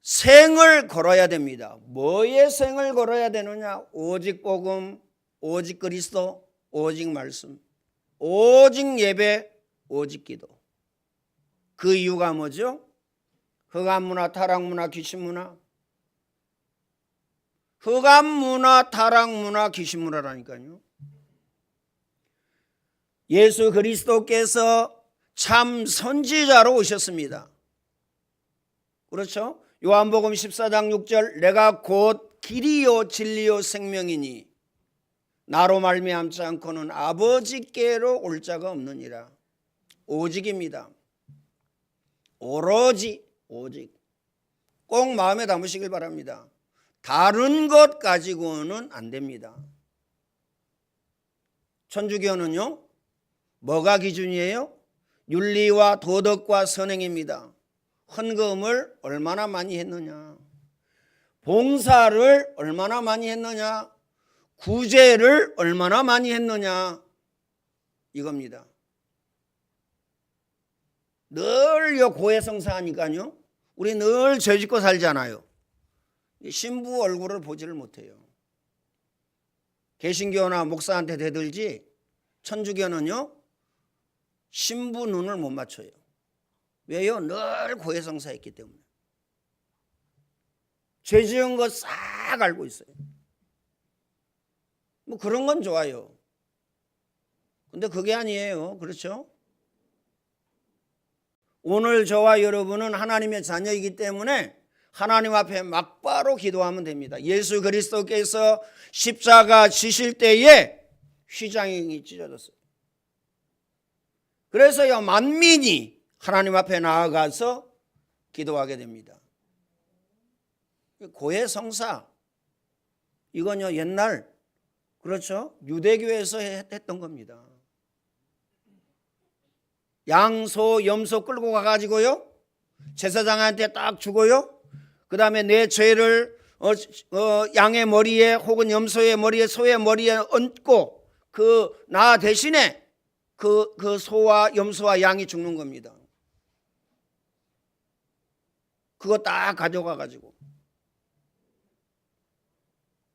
생을 걸어야 됩니다. 뭐의 생을 걸어야 되느냐? 오직 복음, 오직 그리스도, 오직 말씀, 오직 예배, 오직 기도. 그 이유가 뭐죠? 흑암문화, 타락문화, 귀신문화. 흑암문화, 타락문화, 귀신문화라니까요. 예수 그리스도께서 참 선지자로 오셨습니다. 그렇죠? 요한복음 14장 6절 내가 곧 길이요 진리요 생명이니 나로 말미암지 않고는 아버지께로 올 자가 없느니라. 오직입니다. 오로지 오직. 꼭 마음에 담으시길 바랍니다. 다른 것 가지고는 안 됩니다. 천주교는요, 뭐가 기준이에요? 윤리와 도덕과 선행입니다. 헌금을 얼마나 많이 했느냐, 봉사를 얼마나 많이 했느냐, 구제를 얼마나 많이 했느냐, 이겁니다. 늘 고해성사하니까요, 우리 늘 죄짓고 살잖아요. 신부 얼굴을 보지를 못해요. 개신교나 목사한테 대들지 천주교는요, 신부 눈을 못 맞춰요. 왜요? 늘 고해성사했기 때문에. 죄 지은 거 싹 알고 있어요. 뭐 그런 건 좋아요. 근데 그게 아니에요. 그렇죠? 오늘 저와 여러분은 하나님의 자녀이기 때문에 하나님 앞에 막바로 기도하면 됩니다. 예수 그리스도께서 십자가 지실 때에 휘장이 찢어졌어요. 그래서요, 만민이 하나님 앞에 나아가서 기도하게 됩니다. 고해성사, 이건요 옛날, 그렇죠, 유대교에서 했던 겁니다. 양소 염소 끌고 가가지고요, 제사장한테 딱 주고요, 그 다음에 내 죄를 양의 머리에 혹은 염소의 머리에 소의 머리에 얹고 그 나 대신에 그 소와 염소와 양이 죽는 겁니다. 그거 딱 가져가 가지고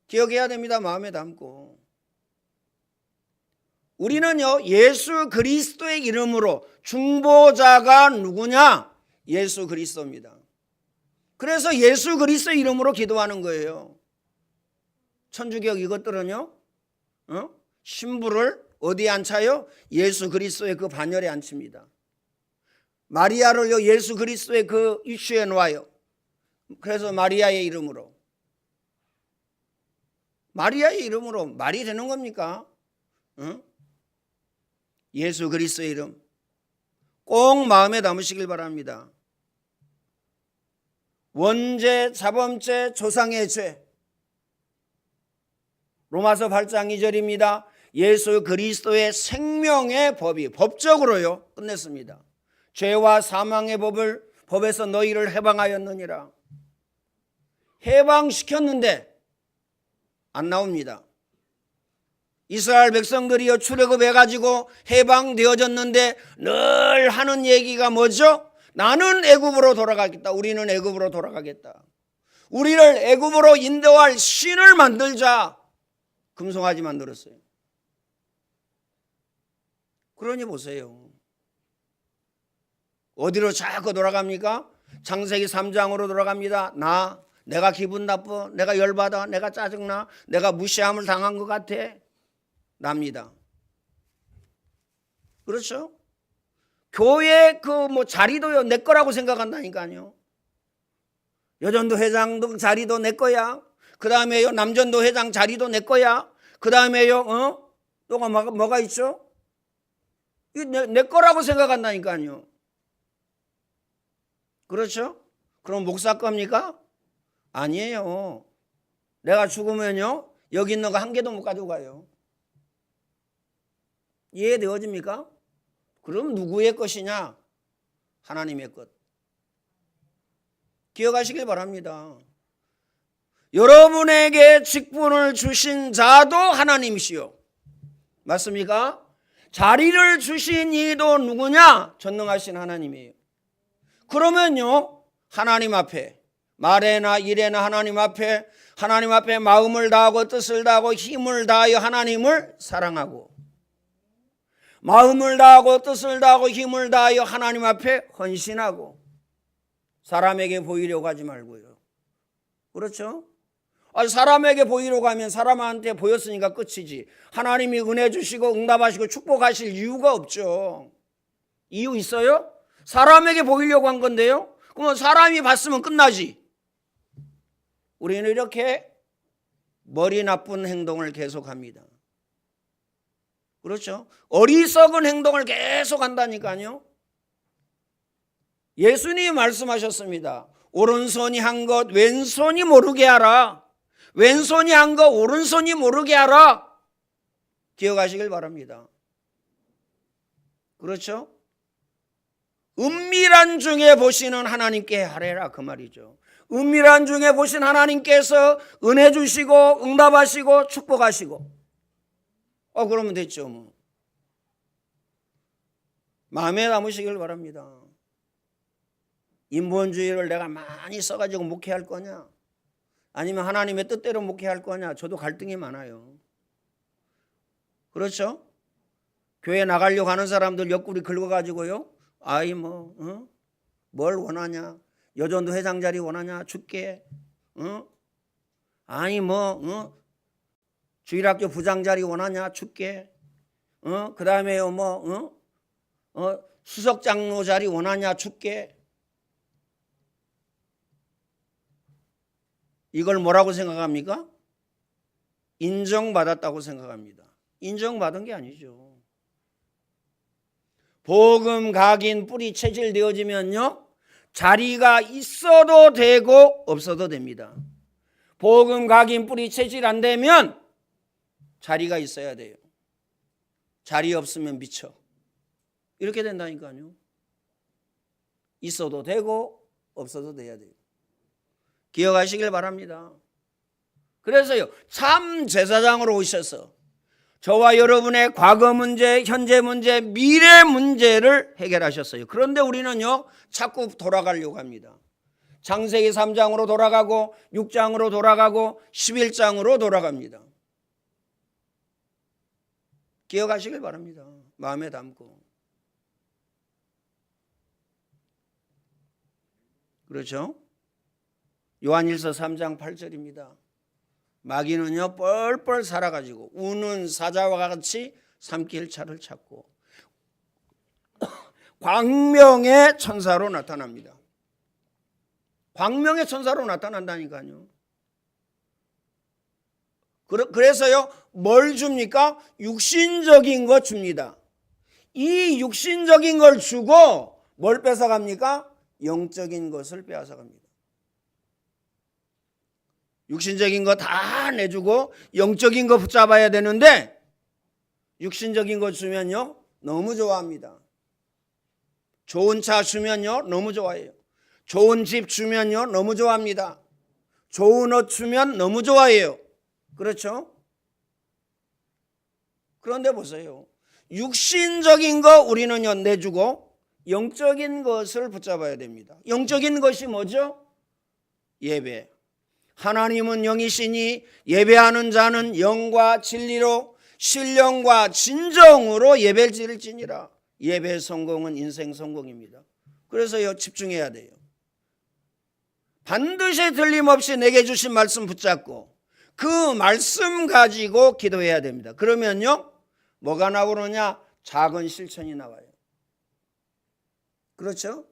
기억해야 됩니다. 마음에 담고. 우리는요, 예수 그리스도의 이름으로, 중보자가 누구냐? 예수 그리스도입니다. 그래서 예수 그리스도의 이름으로 기도하는 거예요. 천주교 이것들은요, 신부를 어디에 앉혀요? 예수 그리스도의 그 반열에 앉힙니다. 마리아를요, 예수 그리스도의 그 이슈에 놓아요. 그래서 마리아의 이름으로. 마리아의 이름으로 말이 되는 겁니까? 예수 그리스도의 이름 꼭 마음에 담으시길 바랍니다. 원죄, 자범죄, 조상의 죄. 로마서 8장 2절입니다. 예수 그리스도의 생명의 법이 법적으로요 끝냈습니다. 죄와 사망의 법에서 너희를 해방하였느니라. 해방시켰는데 안 나옵니다. 이스라엘 백성들이요 출애굽해가지고 해방되어졌는데 늘 하는 얘기가 뭐죠? 나는 애굽으로 돌아가겠다. 우리는 애굽으로 돌아가겠다. 우리를 애굽으로 인도할 신을 만들자. 금송아지 만들었어요. 그러니 보세요. 어디로 자꾸 돌아갑니까? 창세기 3장으로 돌아갑니다. 내가 기분 나빠, 내가 열받아, 내가 짜증나, 내가 무시함을 당한 것 같아. 납니다. 그렇죠? 교회 자리도요, 내 거라고 생각한다니까요. 여전도 회장 자리도 내 거야. 그 다음에요, 남전도 회장 자리도 내 거야. 그 다음에요, 또가 뭐가 있죠? 이게 내 거라고 생각한다니까요. 그렇죠? 그럼 목사 겁니까? 아니에요. 내가 죽으면요, 여기 있는 거 한 개도 못 가져가요. 이해되어집니까? 그럼 누구의 것이냐? 하나님의 것. 기억하시길 바랍니다. 여러분에게 직분을 주신 자도 하나님이시요. 맞습니까? 자리를 주신 이도 누구냐? 전능하신 하나님이에요. 그러면요, 하나님 앞에, 말에나 일에나 하나님 앞에 마음을 다하고 뜻을 다하고 힘을 다하여 하나님을 사랑하고, 마음을 다하고 뜻을 다하고 힘을 다하여 하나님 앞에 헌신하고, 사람에게 보이려고 하지 말고요. 그렇죠? 사람에게 보이려고 하면 사람한테 보였으니까 끝이지. 하나님이 은혜 주시고 응답하시고 축복하실 이유가 없죠. 이유 있어요? 사람에게 보이려고 한 건데요. 그러면 사람이 봤으면 끝나지. 우리는 이렇게 머리 나쁜 행동을 계속합니다. 그렇죠? 어리석은 행동을 계속한다니까요. 예수님이 말씀하셨습니다. 오른손이 한 것 왼손이 모르게 하라. 왼손이 한 것 오른손이 모르게 하라. 기억하시길 바랍니다. 그렇죠? 은밀한 중에 보시는 하나님께 하래라, 그 말이죠. 은밀한 중에 보신 하나님께서 은혜 주시고 응답하시고 축복하시고, 그러면 됐죠 뭐. 마음에 담으시길 바랍니다. 인본주의를 내가 많이 써가지고 목회할 거냐, 아니면 하나님의 뜻대로 목회할 거냐, 저도 갈등이 많아요. 그렇죠? 교회 나가려고 하는 사람들 옆구리 긁어가지고요, 뭘 원하냐, 여전도 회장 자리 원하냐, 줄게. 주일학교 부장 자리 원하냐, 줄게. 그 다음에요, 수석장로 자리 원하냐, 줄게. 이걸 뭐라고 생각합니까? 인정받았다고 생각합니다. 인정받은 게 아니죠. 복음 각인 뿌리 체질되어지면요, 자리가 있어도 되고 없어도 됩니다. 복음 각인 뿌리 체질 안 되면 자리가 있어야 돼요. 자리 없으면 미쳐. 이렇게 된다니까요. 있어도 되고 없어도 돼야 돼요. 기억하시길 바랍니다. 그래서요, 참 제사장으로 오셔서 저와 여러분의 과거 문제, 현재 문제, 미래 문제를 해결하셨어요. 그런데 우리는요, 자꾸 돌아가려고 합니다. 창세기 3장으로 돌아가고 6장으로 돌아가고 11장으로 돌아갑니다. 기억하시길 바랍니다. 마음에 담고. 그렇죠? 요한일서 3장 8절입니다. 마귀는요, 뻘뻘 살아가지고 우는 사자와 같이 삼킬 차를 찾고 광명의 천사로 나타납니다. 광명의 천사로 나타난다니까요. 그래서요, 뭘 줍니까? 육신적인 거 줍니다. 이 육신적인 걸 주고 뭘 뺏어갑니까? 영적인 것을 빼앗아갑니다. 육신적인 거 다 내주고 영적인 거 붙잡아야 되는데, 육신적인 거 주면요, 너무 좋아합니다. 좋은 차 주면요, 너무 좋아해요. 좋은 집 주면요, 너무 좋아합니다. 좋은 옷 주면 너무 좋아해요. 그렇죠? 그런데 보세요. 육신적인 거 우리는요, 내주고 영적인 것을 붙잡아야 됩니다. 영적인 것이 뭐죠? 예배, 하나님은 영이시니 예배하는 자는 영과 진리로 신령과 진정으로 예배를 드릴지니라. 예배 성공은 인생 성공입니다. 그래서 집중해야 돼요. 반드시 틀림없이 내게 주신 말씀 붙잡고 그 말씀 가지고 기도해야 됩니다. 그러면요, 뭐가 나오느냐? 작은 실천이 나와요. 그렇죠?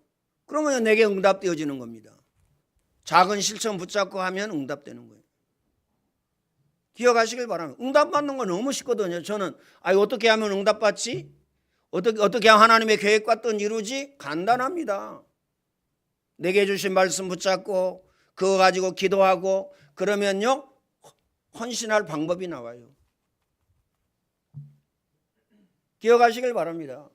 그러면 내게 응답되어지는 겁니다. 작은 실천 붙잡고 하면 응답되는 거예요. 기억하시길 바랍니다. 응답받는 건 너무 쉽거든요. 저는 어떻게 하면 응답받지? 어떻게 하면 하나님의 계획과 뜻 이루지? 간단합니다. 내게 주신 말씀 붙잡고 그거 가지고 기도하고 그러면요, 헌신할 방법이 나와요. 기억하시길 바랍니다.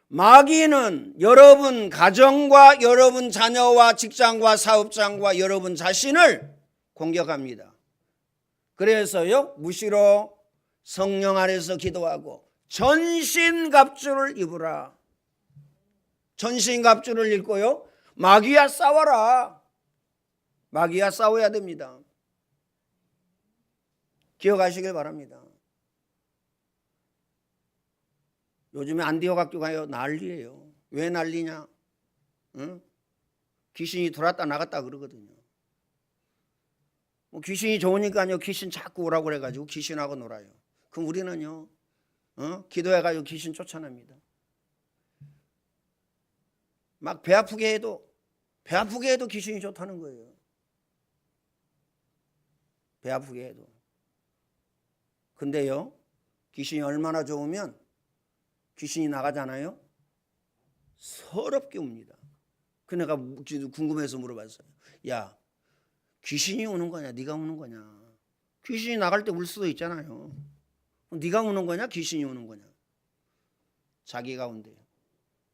마귀는 여러분 가정과 여러분 자녀와 직장과 사업장과 여러분 자신을 공격합니다. 그래서요, 무시로 성령 안에서 기도하고 전신갑주를 입으라. 전신갑주를 입고요, 마귀와 싸워라. 마귀와 싸워야 됩니다. 기억하시길 바랍니다. 요즘에 안디옥 학교가요, 난리예요. 왜 난리냐? 응? 귀신이 돌았다 나갔다 그러거든요. 귀신이 좋으니까요, 귀신 자꾸 오라고 그래가지고 귀신하고 놀아요. 그럼 우리는요, 기도해가지고 귀신 쫓아냅니다. 막 배 아프게 해도 귀신이 좋다는 거예요. 배 아프게 해도. 근데요, 귀신이 얼마나 좋으면 귀신이 나가잖아요, 서럽게 웁니다. 그 내가 궁금해서 물어봤어요. 야, 귀신이 우는 거냐 네가 우는 거냐? 귀신이 나갈 때 울 수도 있잖아요. 네가 우는 거냐 귀신이 우는 거냐? 자기가 운대요.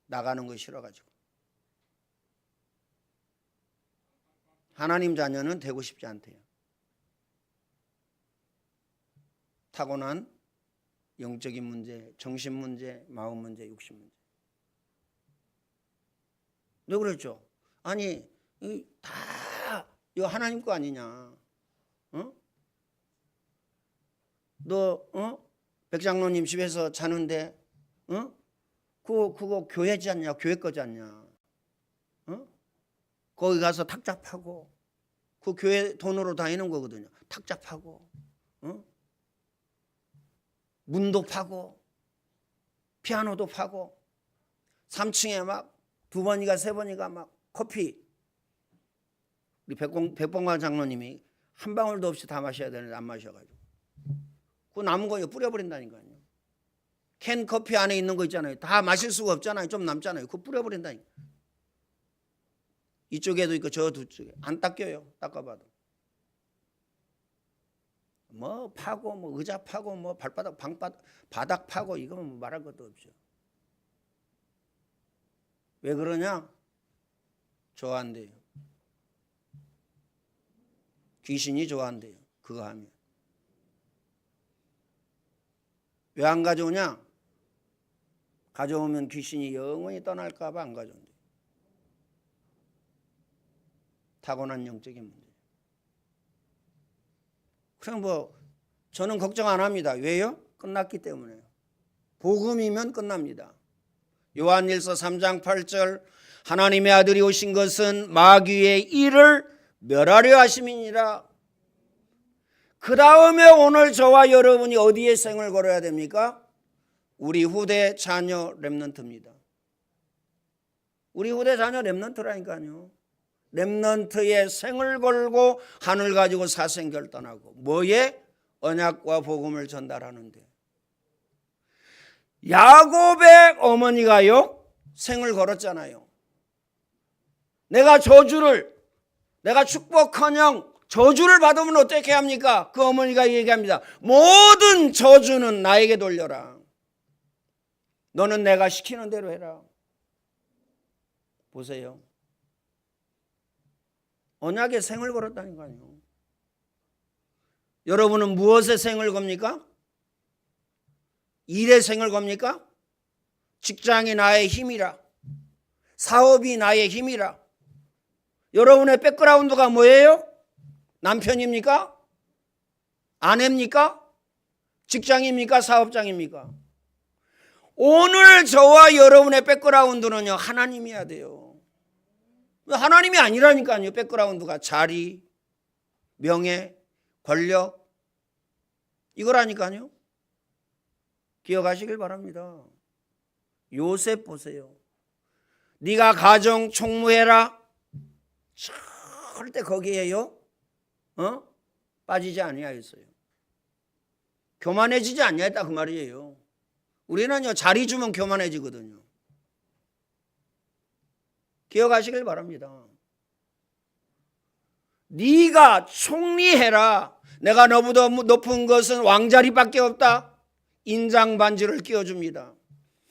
나가는 거 싫어가지고. 하나님 자녀는 되고 싶지 않대요. 타고난 영적인 문제, 정신 문제, 마음 문제, 육신 문제. 왜 그랬죠? 아니, 다 이거 하나님 거 아니냐? 너 백장로님 집에서 자는데 그거 교회지 않냐? 교회 거지 않냐? 거기 가서 탁자 파고 그 교회 돈으로 다니는 거거든요. 탁자 파고 문도 파고 피아노도 파고 3층에 막 2번이가 3번이가 막 커피, 우리 백봉관 장로님이 한 방울도 없이 다 마셔야 되는데 안 마셔가지고 그 남은 거 뿌려버린다니까요. 캔 커피 안에 있는 거 있잖아요. 다 마실 수가 없잖아요. 좀 남잖아요. 그거 뿌려버린다니까. 이쪽에도 있고 저 두 쪽에 안 닦여요. 닦아봐도. 뭐 파고 뭐 의자 파고 뭐 발바닥 방바닥 바닥 파고 이거는 뭐 말할 것도 없죠. 왜 그러냐? 좋아한대요. 귀신이 좋아한대요. 그거 하면. 왜 안 가져오냐? 가져오면 귀신이 영원히 떠날까 봐 안 가져온대요. 타고난 영적인 문제. 그럼 뭐 저는 걱정 안 합니다. 왜요? 끝났기 때문에. 복음이면 끝납니다. 요한일서 3장 8절 하나님의 아들이 오신 것은 마귀의 일을 멸하려 하심이니라. 그 다음에 오늘 저와 여러분이 어디에 생을 걸어야 됩니까? 우리 후대 자녀 렘넌트입니다. 우리 후대 자녀 렘넌트라니까요. 렘넌트의 생을 걸고 하늘 가지고 사생결단하고 뭐에? 언약과 복음을 전달하는데. 야곱의 어머니가요 생을 걸었잖아요. 내가 축복커녕 저주를 받으면 어떻게 합니까? 그 어머니가 얘기합니다. 모든 저주는 나에게 돌려라. 너는 내가 시키는 대로 해라. 보세요. 언약의 생을 걸었다니까요. 여러분은 무엇의 생을 겁니까? 일의 생을 겁니까? 직장이 나의 힘이라. 사업이 나의 힘이라. 여러분의 백그라운드가 뭐예요? 남편입니까? 아내입니까? 직장입니까? 사업장입니까? 오늘 저와 여러분의 백그라운드는요, 하나님이어야 돼요. 하나님이 아니라니까요. 백그라운드가 자리, 명예, 권력, 이거라니까요. 기억하시길 바랍니다. 요셉 보세요. 네가 가정 총무해라. 절대 거기에요 빠지지 아니하였어요. 교만해지지 아니했다 그 말이에요. 우리는요, 자리 주면 교만해지거든요. 기억하시길 바랍니다. 네가 총리해라. 내가 너보다 높은 것은 왕자리밖에 없다. 인장 반지를 끼워줍니다.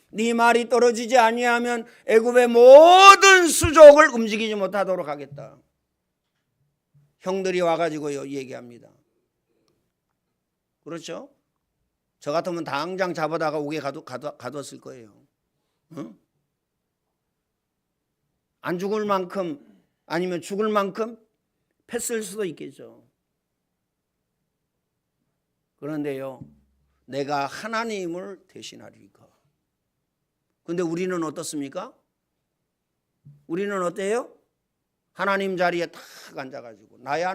네 말이 떨어지지 아니하면 애굽의 모든 수족을 움직이지 못하도록 하겠다. 형들이 와가지고요 얘기합니다. 그렇죠? 저 같으면 당장 잡아다가 옥에 가뒀을 거예요. 응? 안 죽을 만큼 아니면 죽을 만큼 패쓸 수도 있겠죠. 그런데요, 내가 하나님을 대신하리까. 근데 우리는 어떻습니까? 우리는 어때요? 하나님 자리에 탁 앉아가지고 나야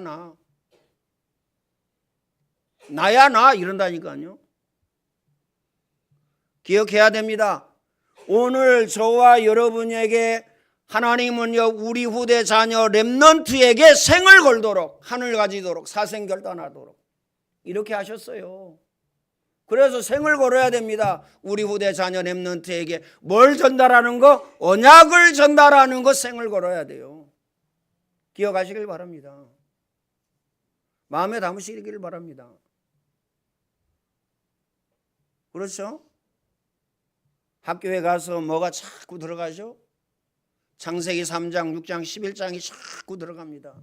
나 이런다니까요. 기억해야 됩니다. 오늘 저와 여러분에게 하나님은요, 우리 후대 자녀 렘넌트에게 생을 걸도록, 하늘 가지도록, 사생결단하도록 이렇게 하셨어요. 그래서 생을 걸어야 됩니다. 우리 후대 자녀 렘넌트에게 뭘 전달하는 거? 언약을 전달하는 거 생을 걸어야 돼요. 기억하시길 바랍니다. 마음에 담으시길 바랍니다. 그렇죠? 학교에 가서 뭐가 자꾸 들어가죠? 창세기 3장, 6장, 11장이 자꾸 들어갑니다.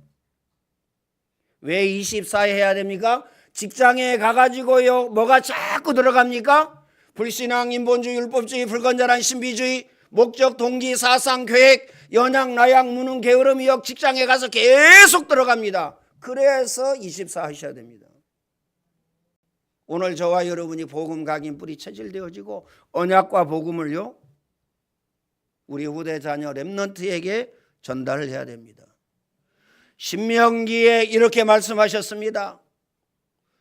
왜 24회 해야 됩니까? 직장에 가가지고요, 뭐가 자꾸 들어갑니까? 불신앙, 인본주의, 율법주의, 불건전한 신비주의, 목적, 동기, 사상, 계획, 연약, 나약, 무능, 게으름, 미역, 직장에 가서 계속 들어갑니다. 그래서 24 하셔야 됩니다. 오늘 저와 여러분이 복음 각인 뿌리 체질되어지고 언약과 복음을요, 우리 후대 자녀 렘넌트에게 전달을 해야 됩니다. 신명기에 이렇게 말씀하셨습니다.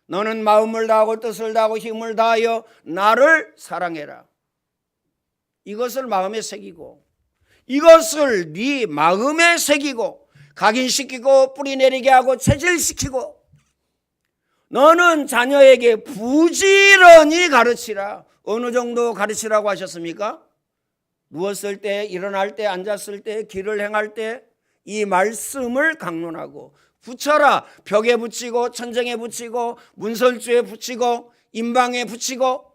너는 마음을 다하고 뜻을 다하고 힘을 다하여 나를 사랑해라. 이것을 마음에 새기고, 이것을 네 마음에 새기고 각인시키고 뿌리내리게 하고 체질시키고, 너는 자녀에게 부지런히 가르치라. 어느 정도 가르치라고 하셨습니까? 누웠을 때, 일어날 때, 앉았을 때, 길을 행할 때 이 말씀을 강론하고 붙여라. 벽에 붙이고 천정에 붙이고 문설주에 붙이고 임방에 붙이고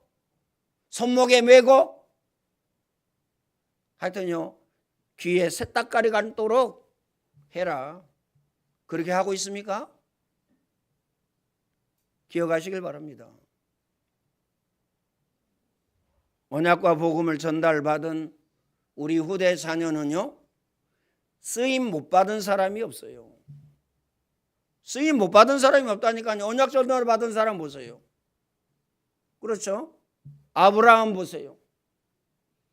손목에 메고, 하여튼요, 귀에 새딱가리 감도록 해라. 그렇게 하고 있습니까? 기억하시길 바랍니다. 언약과 복음을 전달받은 우리 후대 자녀는요, 쓰임 못 받은 사람이 없어요. 쓰임 못 받은 사람이 없다니까요. 언약 전달을 받은 사람 보세요. 그렇죠? 아브라함 보세요.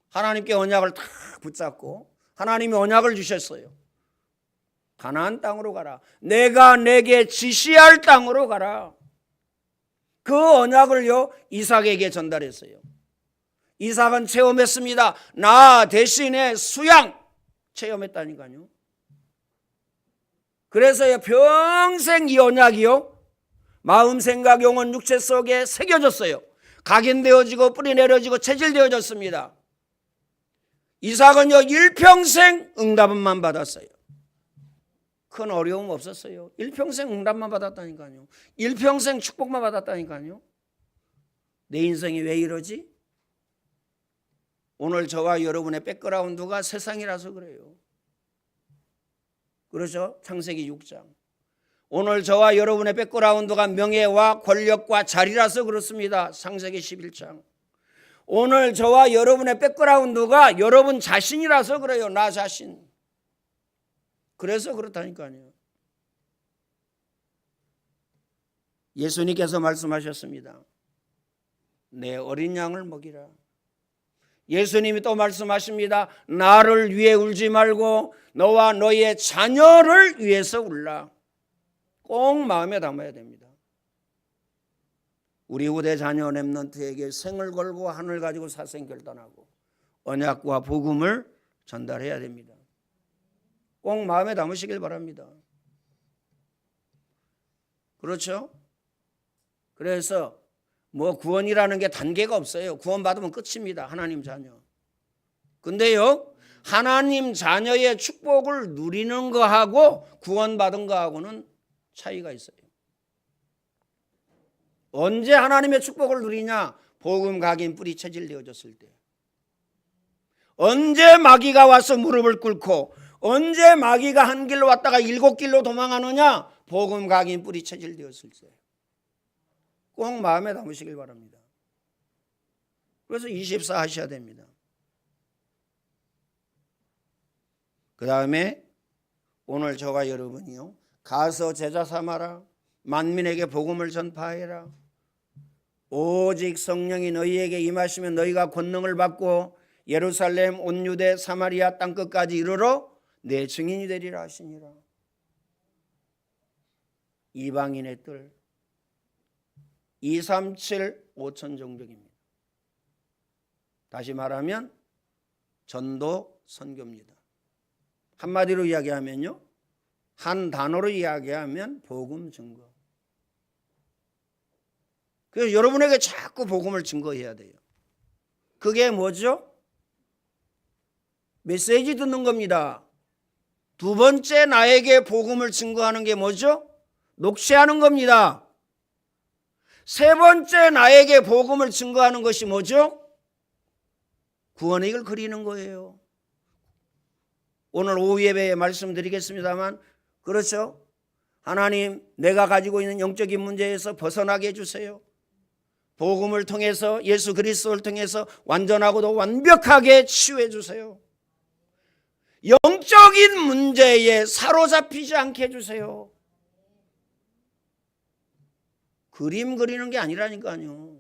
하나님께 언약을 다 붙잡고 하나님이 언약을 주셨어요. 가나안 땅으로 가라. 내가 내게 지시할 땅으로 가라. 그 언약을요, 이삭에게 전달했어요. 이삭은 체험했습니다. 나 대신에 수양 체험했다니까요. 그래서요, 평생 이 언약이요, 마음, 생각, 영혼, 육체 속에 새겨졌어요. 각인되어지고 뿌리내려지고 체질되어졌습니다. 이삭은요, 일평생 응답만 받았어요. 큰 어려움 없었어요. 일평생 응답만 받았다니까요. 일평생 축복만 받았다니까요. 내 인생이 왜 이러지? 오늘 저와 여러분의 백그라운드가 세상이라서 그래요. 그렇죠? 창세기 6장. 오늘 저와 여러분의 백그라운드가 명예와 권력과 자리라서 그렇습니다. 창세기 11장. 오늘 저와 여러분의 백그라운드가 여러분 자신이라서 그래요. 나 자신. 그래서 그렇다니까요. 예수님께서 말씀하셨습니다. 내 어린 양을 먹이라. 예수님이 또 말씀하십니다. 나를 위해 울지 말고 너와 너의 자녀를 위해서 울라. 꼭 마음에 담아야 됩니다. 우리 후대 자녀 렘넌트에게 생을 걸고 하늘 가지고 사생결단하고 언약과 복음을 전달해야 됩니다. 꼭 마음에 담으시길 바랍니다. 그렇죠? 그래서 뭐 구원이라는 게 단계가 없어요. 구원 받으면 끝입니다. 하나님 자녀. 근데요, 하나님 자녀의 축복을 누리는 거하고 구원받은 거하고는 차이가 있어요. 언제 하나님의 축복을 누리냐? 복음 각인 뿌리 체질 되어졌을 때. 언제 마귀가 와서 무릎을 꿇고 언제 마귀가 한 길로 왔다가 7길로 도망하느냐? 복음 각인 뿌리 체질 되었을 때. 꼭 마음에 담으시길 바랍니다. 그래서 24 하셔야 됩니다. 그 다음에 오늘 저와 여러분이요, 가서 제자 삼아라. 만민에게 복음을 전파해라. 오직 성령이 너희에게 임하시면 너희가 권능을 받고 예루살렘 온 유대 사마리아 땅끝까지 이르러 내 증인이 되리라 하시니라. 이방인의 뜰 237 5천 종족입니다. 다시 말하면 전도 선교입니다. 한마디로 이야기하면요, 한 단어로 이야기하면 복음 증거. 그래서 여러분에게 자꾸 복음을 증거해야 돼요. 그게 뭐죠? 메시지 듣는 겁니다. 두 번째 나에게 복음을 증거하는 게 뭐죠? 녹취하는 겁니다. 세 번째 나에게 복음을 증거하는 것이 뭐죠? 구원의 길 그리는 거예요. 오늘 오후 예배에 말씀드리겠습니다만, 그렇죠? 하나님, 내가 가지고 있는 영적인 문제에서 벗어나게 해주세요. 복음을 통해서, 예수 그리스도를 통해서 완전하고도 완벽하게 치유해 주세요. 영적인 문제에 사로잡히지 않게 해주세요. 그림 그리는 게 아니라니까요.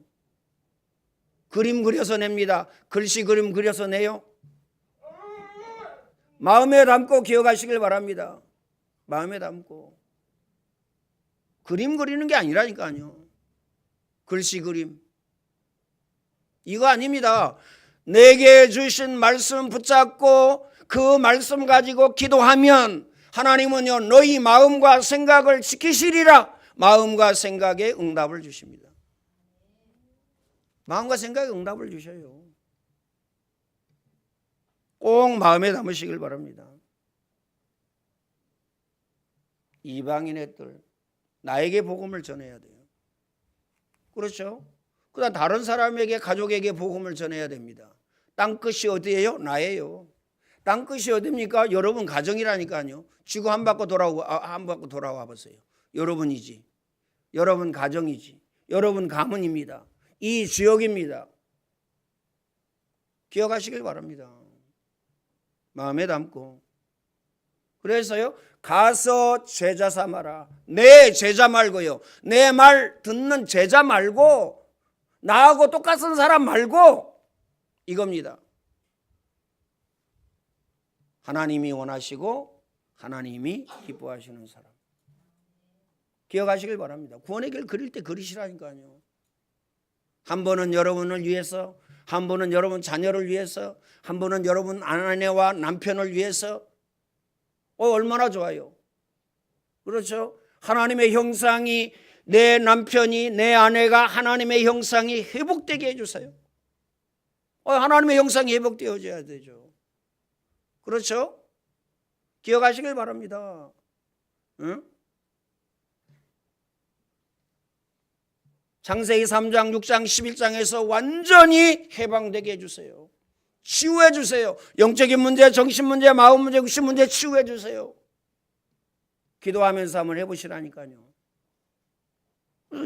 그림 그려서 냅니다. 글씨 그림 그려서 내요. 마음에 담고 기억하시길 바랍니다. 마음에 담고. 그림 그리는 게 아니라니까요. 글씨 그림. 이거 아닙니다. 내게 주신 말씀 붙잡고 그 말씀 가지고 기도하면 하나님은요, 너희 마음과 생각을 지키시리라. 마음과 생각에 응답을 주십니다. 마음과 생각에 응답을 주셔요. 꼭 마음에 담으시길 바랍니다. 이방인의 뜰, 나에게 복음을 전해야 돼요. 그렇죠? 그다음 다른 사람에게, 가족에게 복음을 전해야 됩니다. 땅끝이 어디예요? 나예요. 땅끝이 어디입니까? 여러분 가정이라니까요. 지구 한 바퀴 돌아와 보세요. 여러분이지. 여러분 가정이지. 여러분 가문입니다. 이 지역입니다. 기억하시길 바랍니다. 마음에 담고. 그래서요, 가서 제자 삼아라. 내 제자 말고요, 내 말 듣는 제자 말고, 나하고 똑같은 사람 말고, 이겁니다. 하나님이 원하시고 하나님이 기뻐하시는 사람. 기억하시길 바랍니다. 구원의 길 그릴 때 그리시라니까요. 한 번은 여러분을 위해서, 한 번은 여러분 자녀를 위해서, 한 번은 여러분 아내와 남편을 위해서. 얼마나 좋아요. 그렇죠? 하나님의 형상이, 내 남편이, 내 아내가 하나님의 형상이 회복되게 해주세요. 하나님의 형상이 회복되어져야 되죠. 그렇죠? 기억하시길 바랍니다. 응? 창세기 3장, 6장, 11장에서 완전히 해방되게 해주세요. 치유해 주세요. 영적인 문제, 정신 문제, 마음 문제, 육신 문제 치유해 주세요. 기도하면서 한번 해보시라니까요.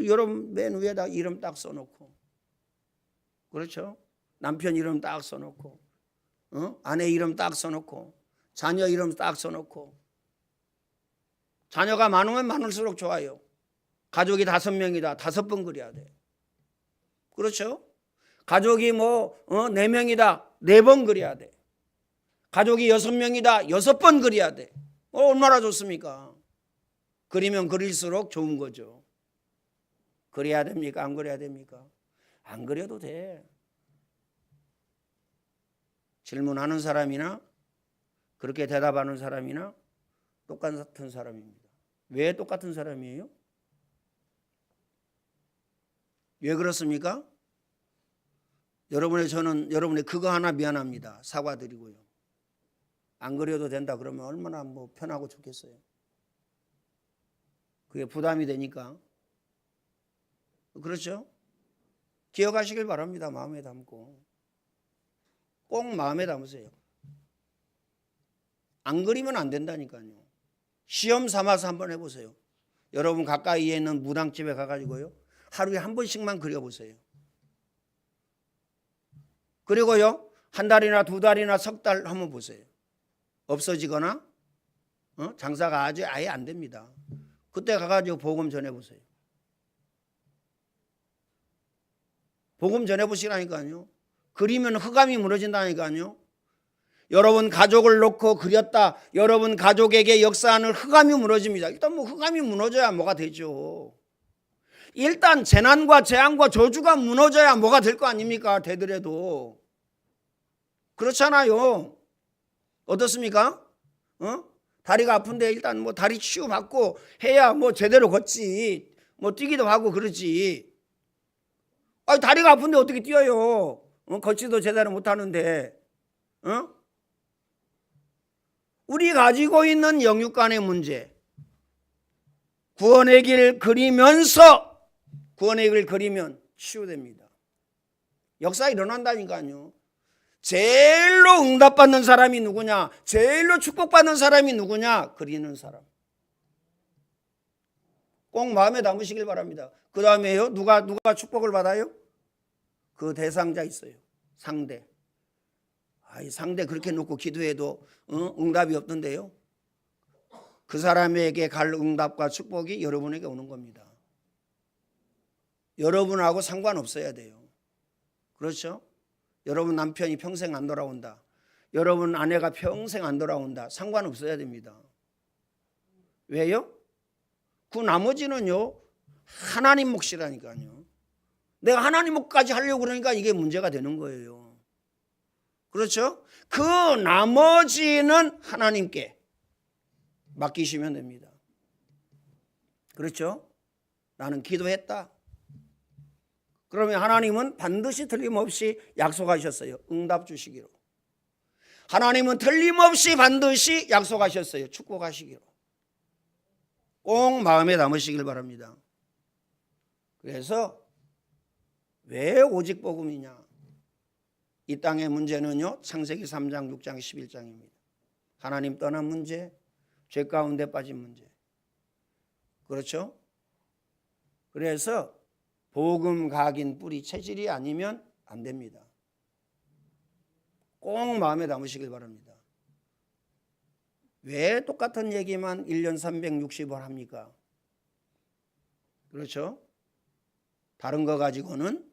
여러분 맨 위에다 이름 딱 써놓고, 그렇죠? 남편 이름 딱 써놓고, 아내 이름 딱 써놓고, 자녀 이름 딱 써놓고. 자녀가 많으면 많을수록 좋아요. 가족이 5명이다. 5번 그려야 돼. 그렇죠? 가족이 4명이다. 4번 그려야 돼. 가족이 6명이다. 6번 그려야 돼. 얼마나 좋습니까? 그리면 그릴수록 좋은 거죠. 그래야 됩니까? 안 그래야 됩니까? 안 그려도 돼. 질문하는 사람이나 그렇게 대답하는 사람이나 똑같은 사람입니다. 왜 똑같은 사람이에요? 왜 그렇습니까? 저는 여러분의 그거 하나 미안합니다. 사과드리고요. 안 그려도 된다 그러면 얼마나 편하고 좋겠어요. 그게 부담이 되니까. 그렇죠? 기억하시길 바랍니다. 마음에 담고. 꼭 마음에 담으세요. 안 그리면 안 된다니까요. 시험 삼아서 한번 해보세요. 여러분 가까이에 있는 무당집에 가가지고요. 하루에 한 번씩만 그려보세요. 그리고요. 한 달이나 2달이나 3달 한번 보세요. 없어지거나 장사가 아예 안 됩니다. 그때 가가지고 복음 전해보세요. 복음 전해보시라니까요. 그리면 흑암이 무너진다니까요. 여러분 가족을 놓고 그렸다. 여러분 가족에게 역사하는 흑암이 무너집니다. 일단 흑암이 무너져야 뭐가 되죠. 일단 재난과 재앙과 저주가 무너져야 뭐가 될 거 아닙니까? 되더라도. 그렇잖아요. 어떻습니까? 다리가 아픈데 일단 다리 치유받고 해야 제대로 걷지. 뛰기도 하고 그러지. 아니 다리가 아픈데 어떻게 뛰어요? 걷지도 제대로 못하는데. 우리 가지고 있는 영육간의 문제, 구원의 길 그리면서 구원의 길 그리면 치유됩니다. 역사 일어난다니까요. 제일로 응답받는 사람이 누구냐? 제일로 축복받는 사람이 누구냐? 그리는 사람. 꼭 마음에 담으시길 바랍니다. 그 다음에요. 누가 축복을 받아요? 그 대상자 있어요. 상대. 상대 그렇게 놓고 기도해도 응답이 없던데요. 그 사람에게 갈 응답과 축복이 여러분에게 오는 겁니다. 여러분하고 상관없어야 돼요. 그렇죠? 여러분 남편이 평생 안 돌아온다. 여러분 아내가 평생 안 돌아온다. 상관없어야 됩니다. 왜요? 그 나머지는요. 하나님 몫이라니까요. 내가 하나님 몫까지 하려고 그러니까 이게 문제가 되는 거예요. 그렇죠? 그 나머지는 하나님께 맡기시면 됩니다. 그렇죠? 나는 기도했다. 그러면 하나님은 반드시 틀림없이 약속하셨어요. 응답 주시기로. 하나님은 틀림없이 반드시 약속하셨어요. 축복하시기로. 꼭 마음에 담으시길 바랍니다. 그래서 왜 오직 복음이냐? 이 땅의 문제는요. 창세기 3장, 6장, 11장입니다. 하나님 떠난 문제, 죄 가운데 빠진 문제. 그렇죠? 그래서 복음 각인 뿌리 체질이 아니면 안 됩니다. 꼭 마음에 담으시길 바랍니다. 왜 똑같은 얘기만 1년 360원 합니까? 그렇죠? 다른 거 가지고는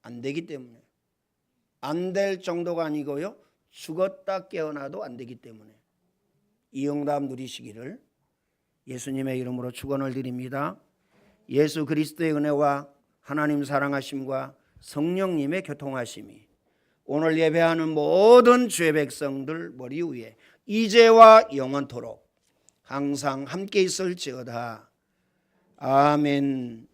안 되기 때문에. 안 될 정도가 아니고요. 죽었다 깨어나도 안 되기 때문에. 이 응답 누리시기를 예수님의 이름으로 축원을 드립니다. 예수 그리스도의 은혜와 하나님 사랑하심과 성령님의 교통하심이 오늘 예배하는 모든 주의 백성들 머리 위에 이제와 영원토록 항상 함께 있을지어다. 아멘.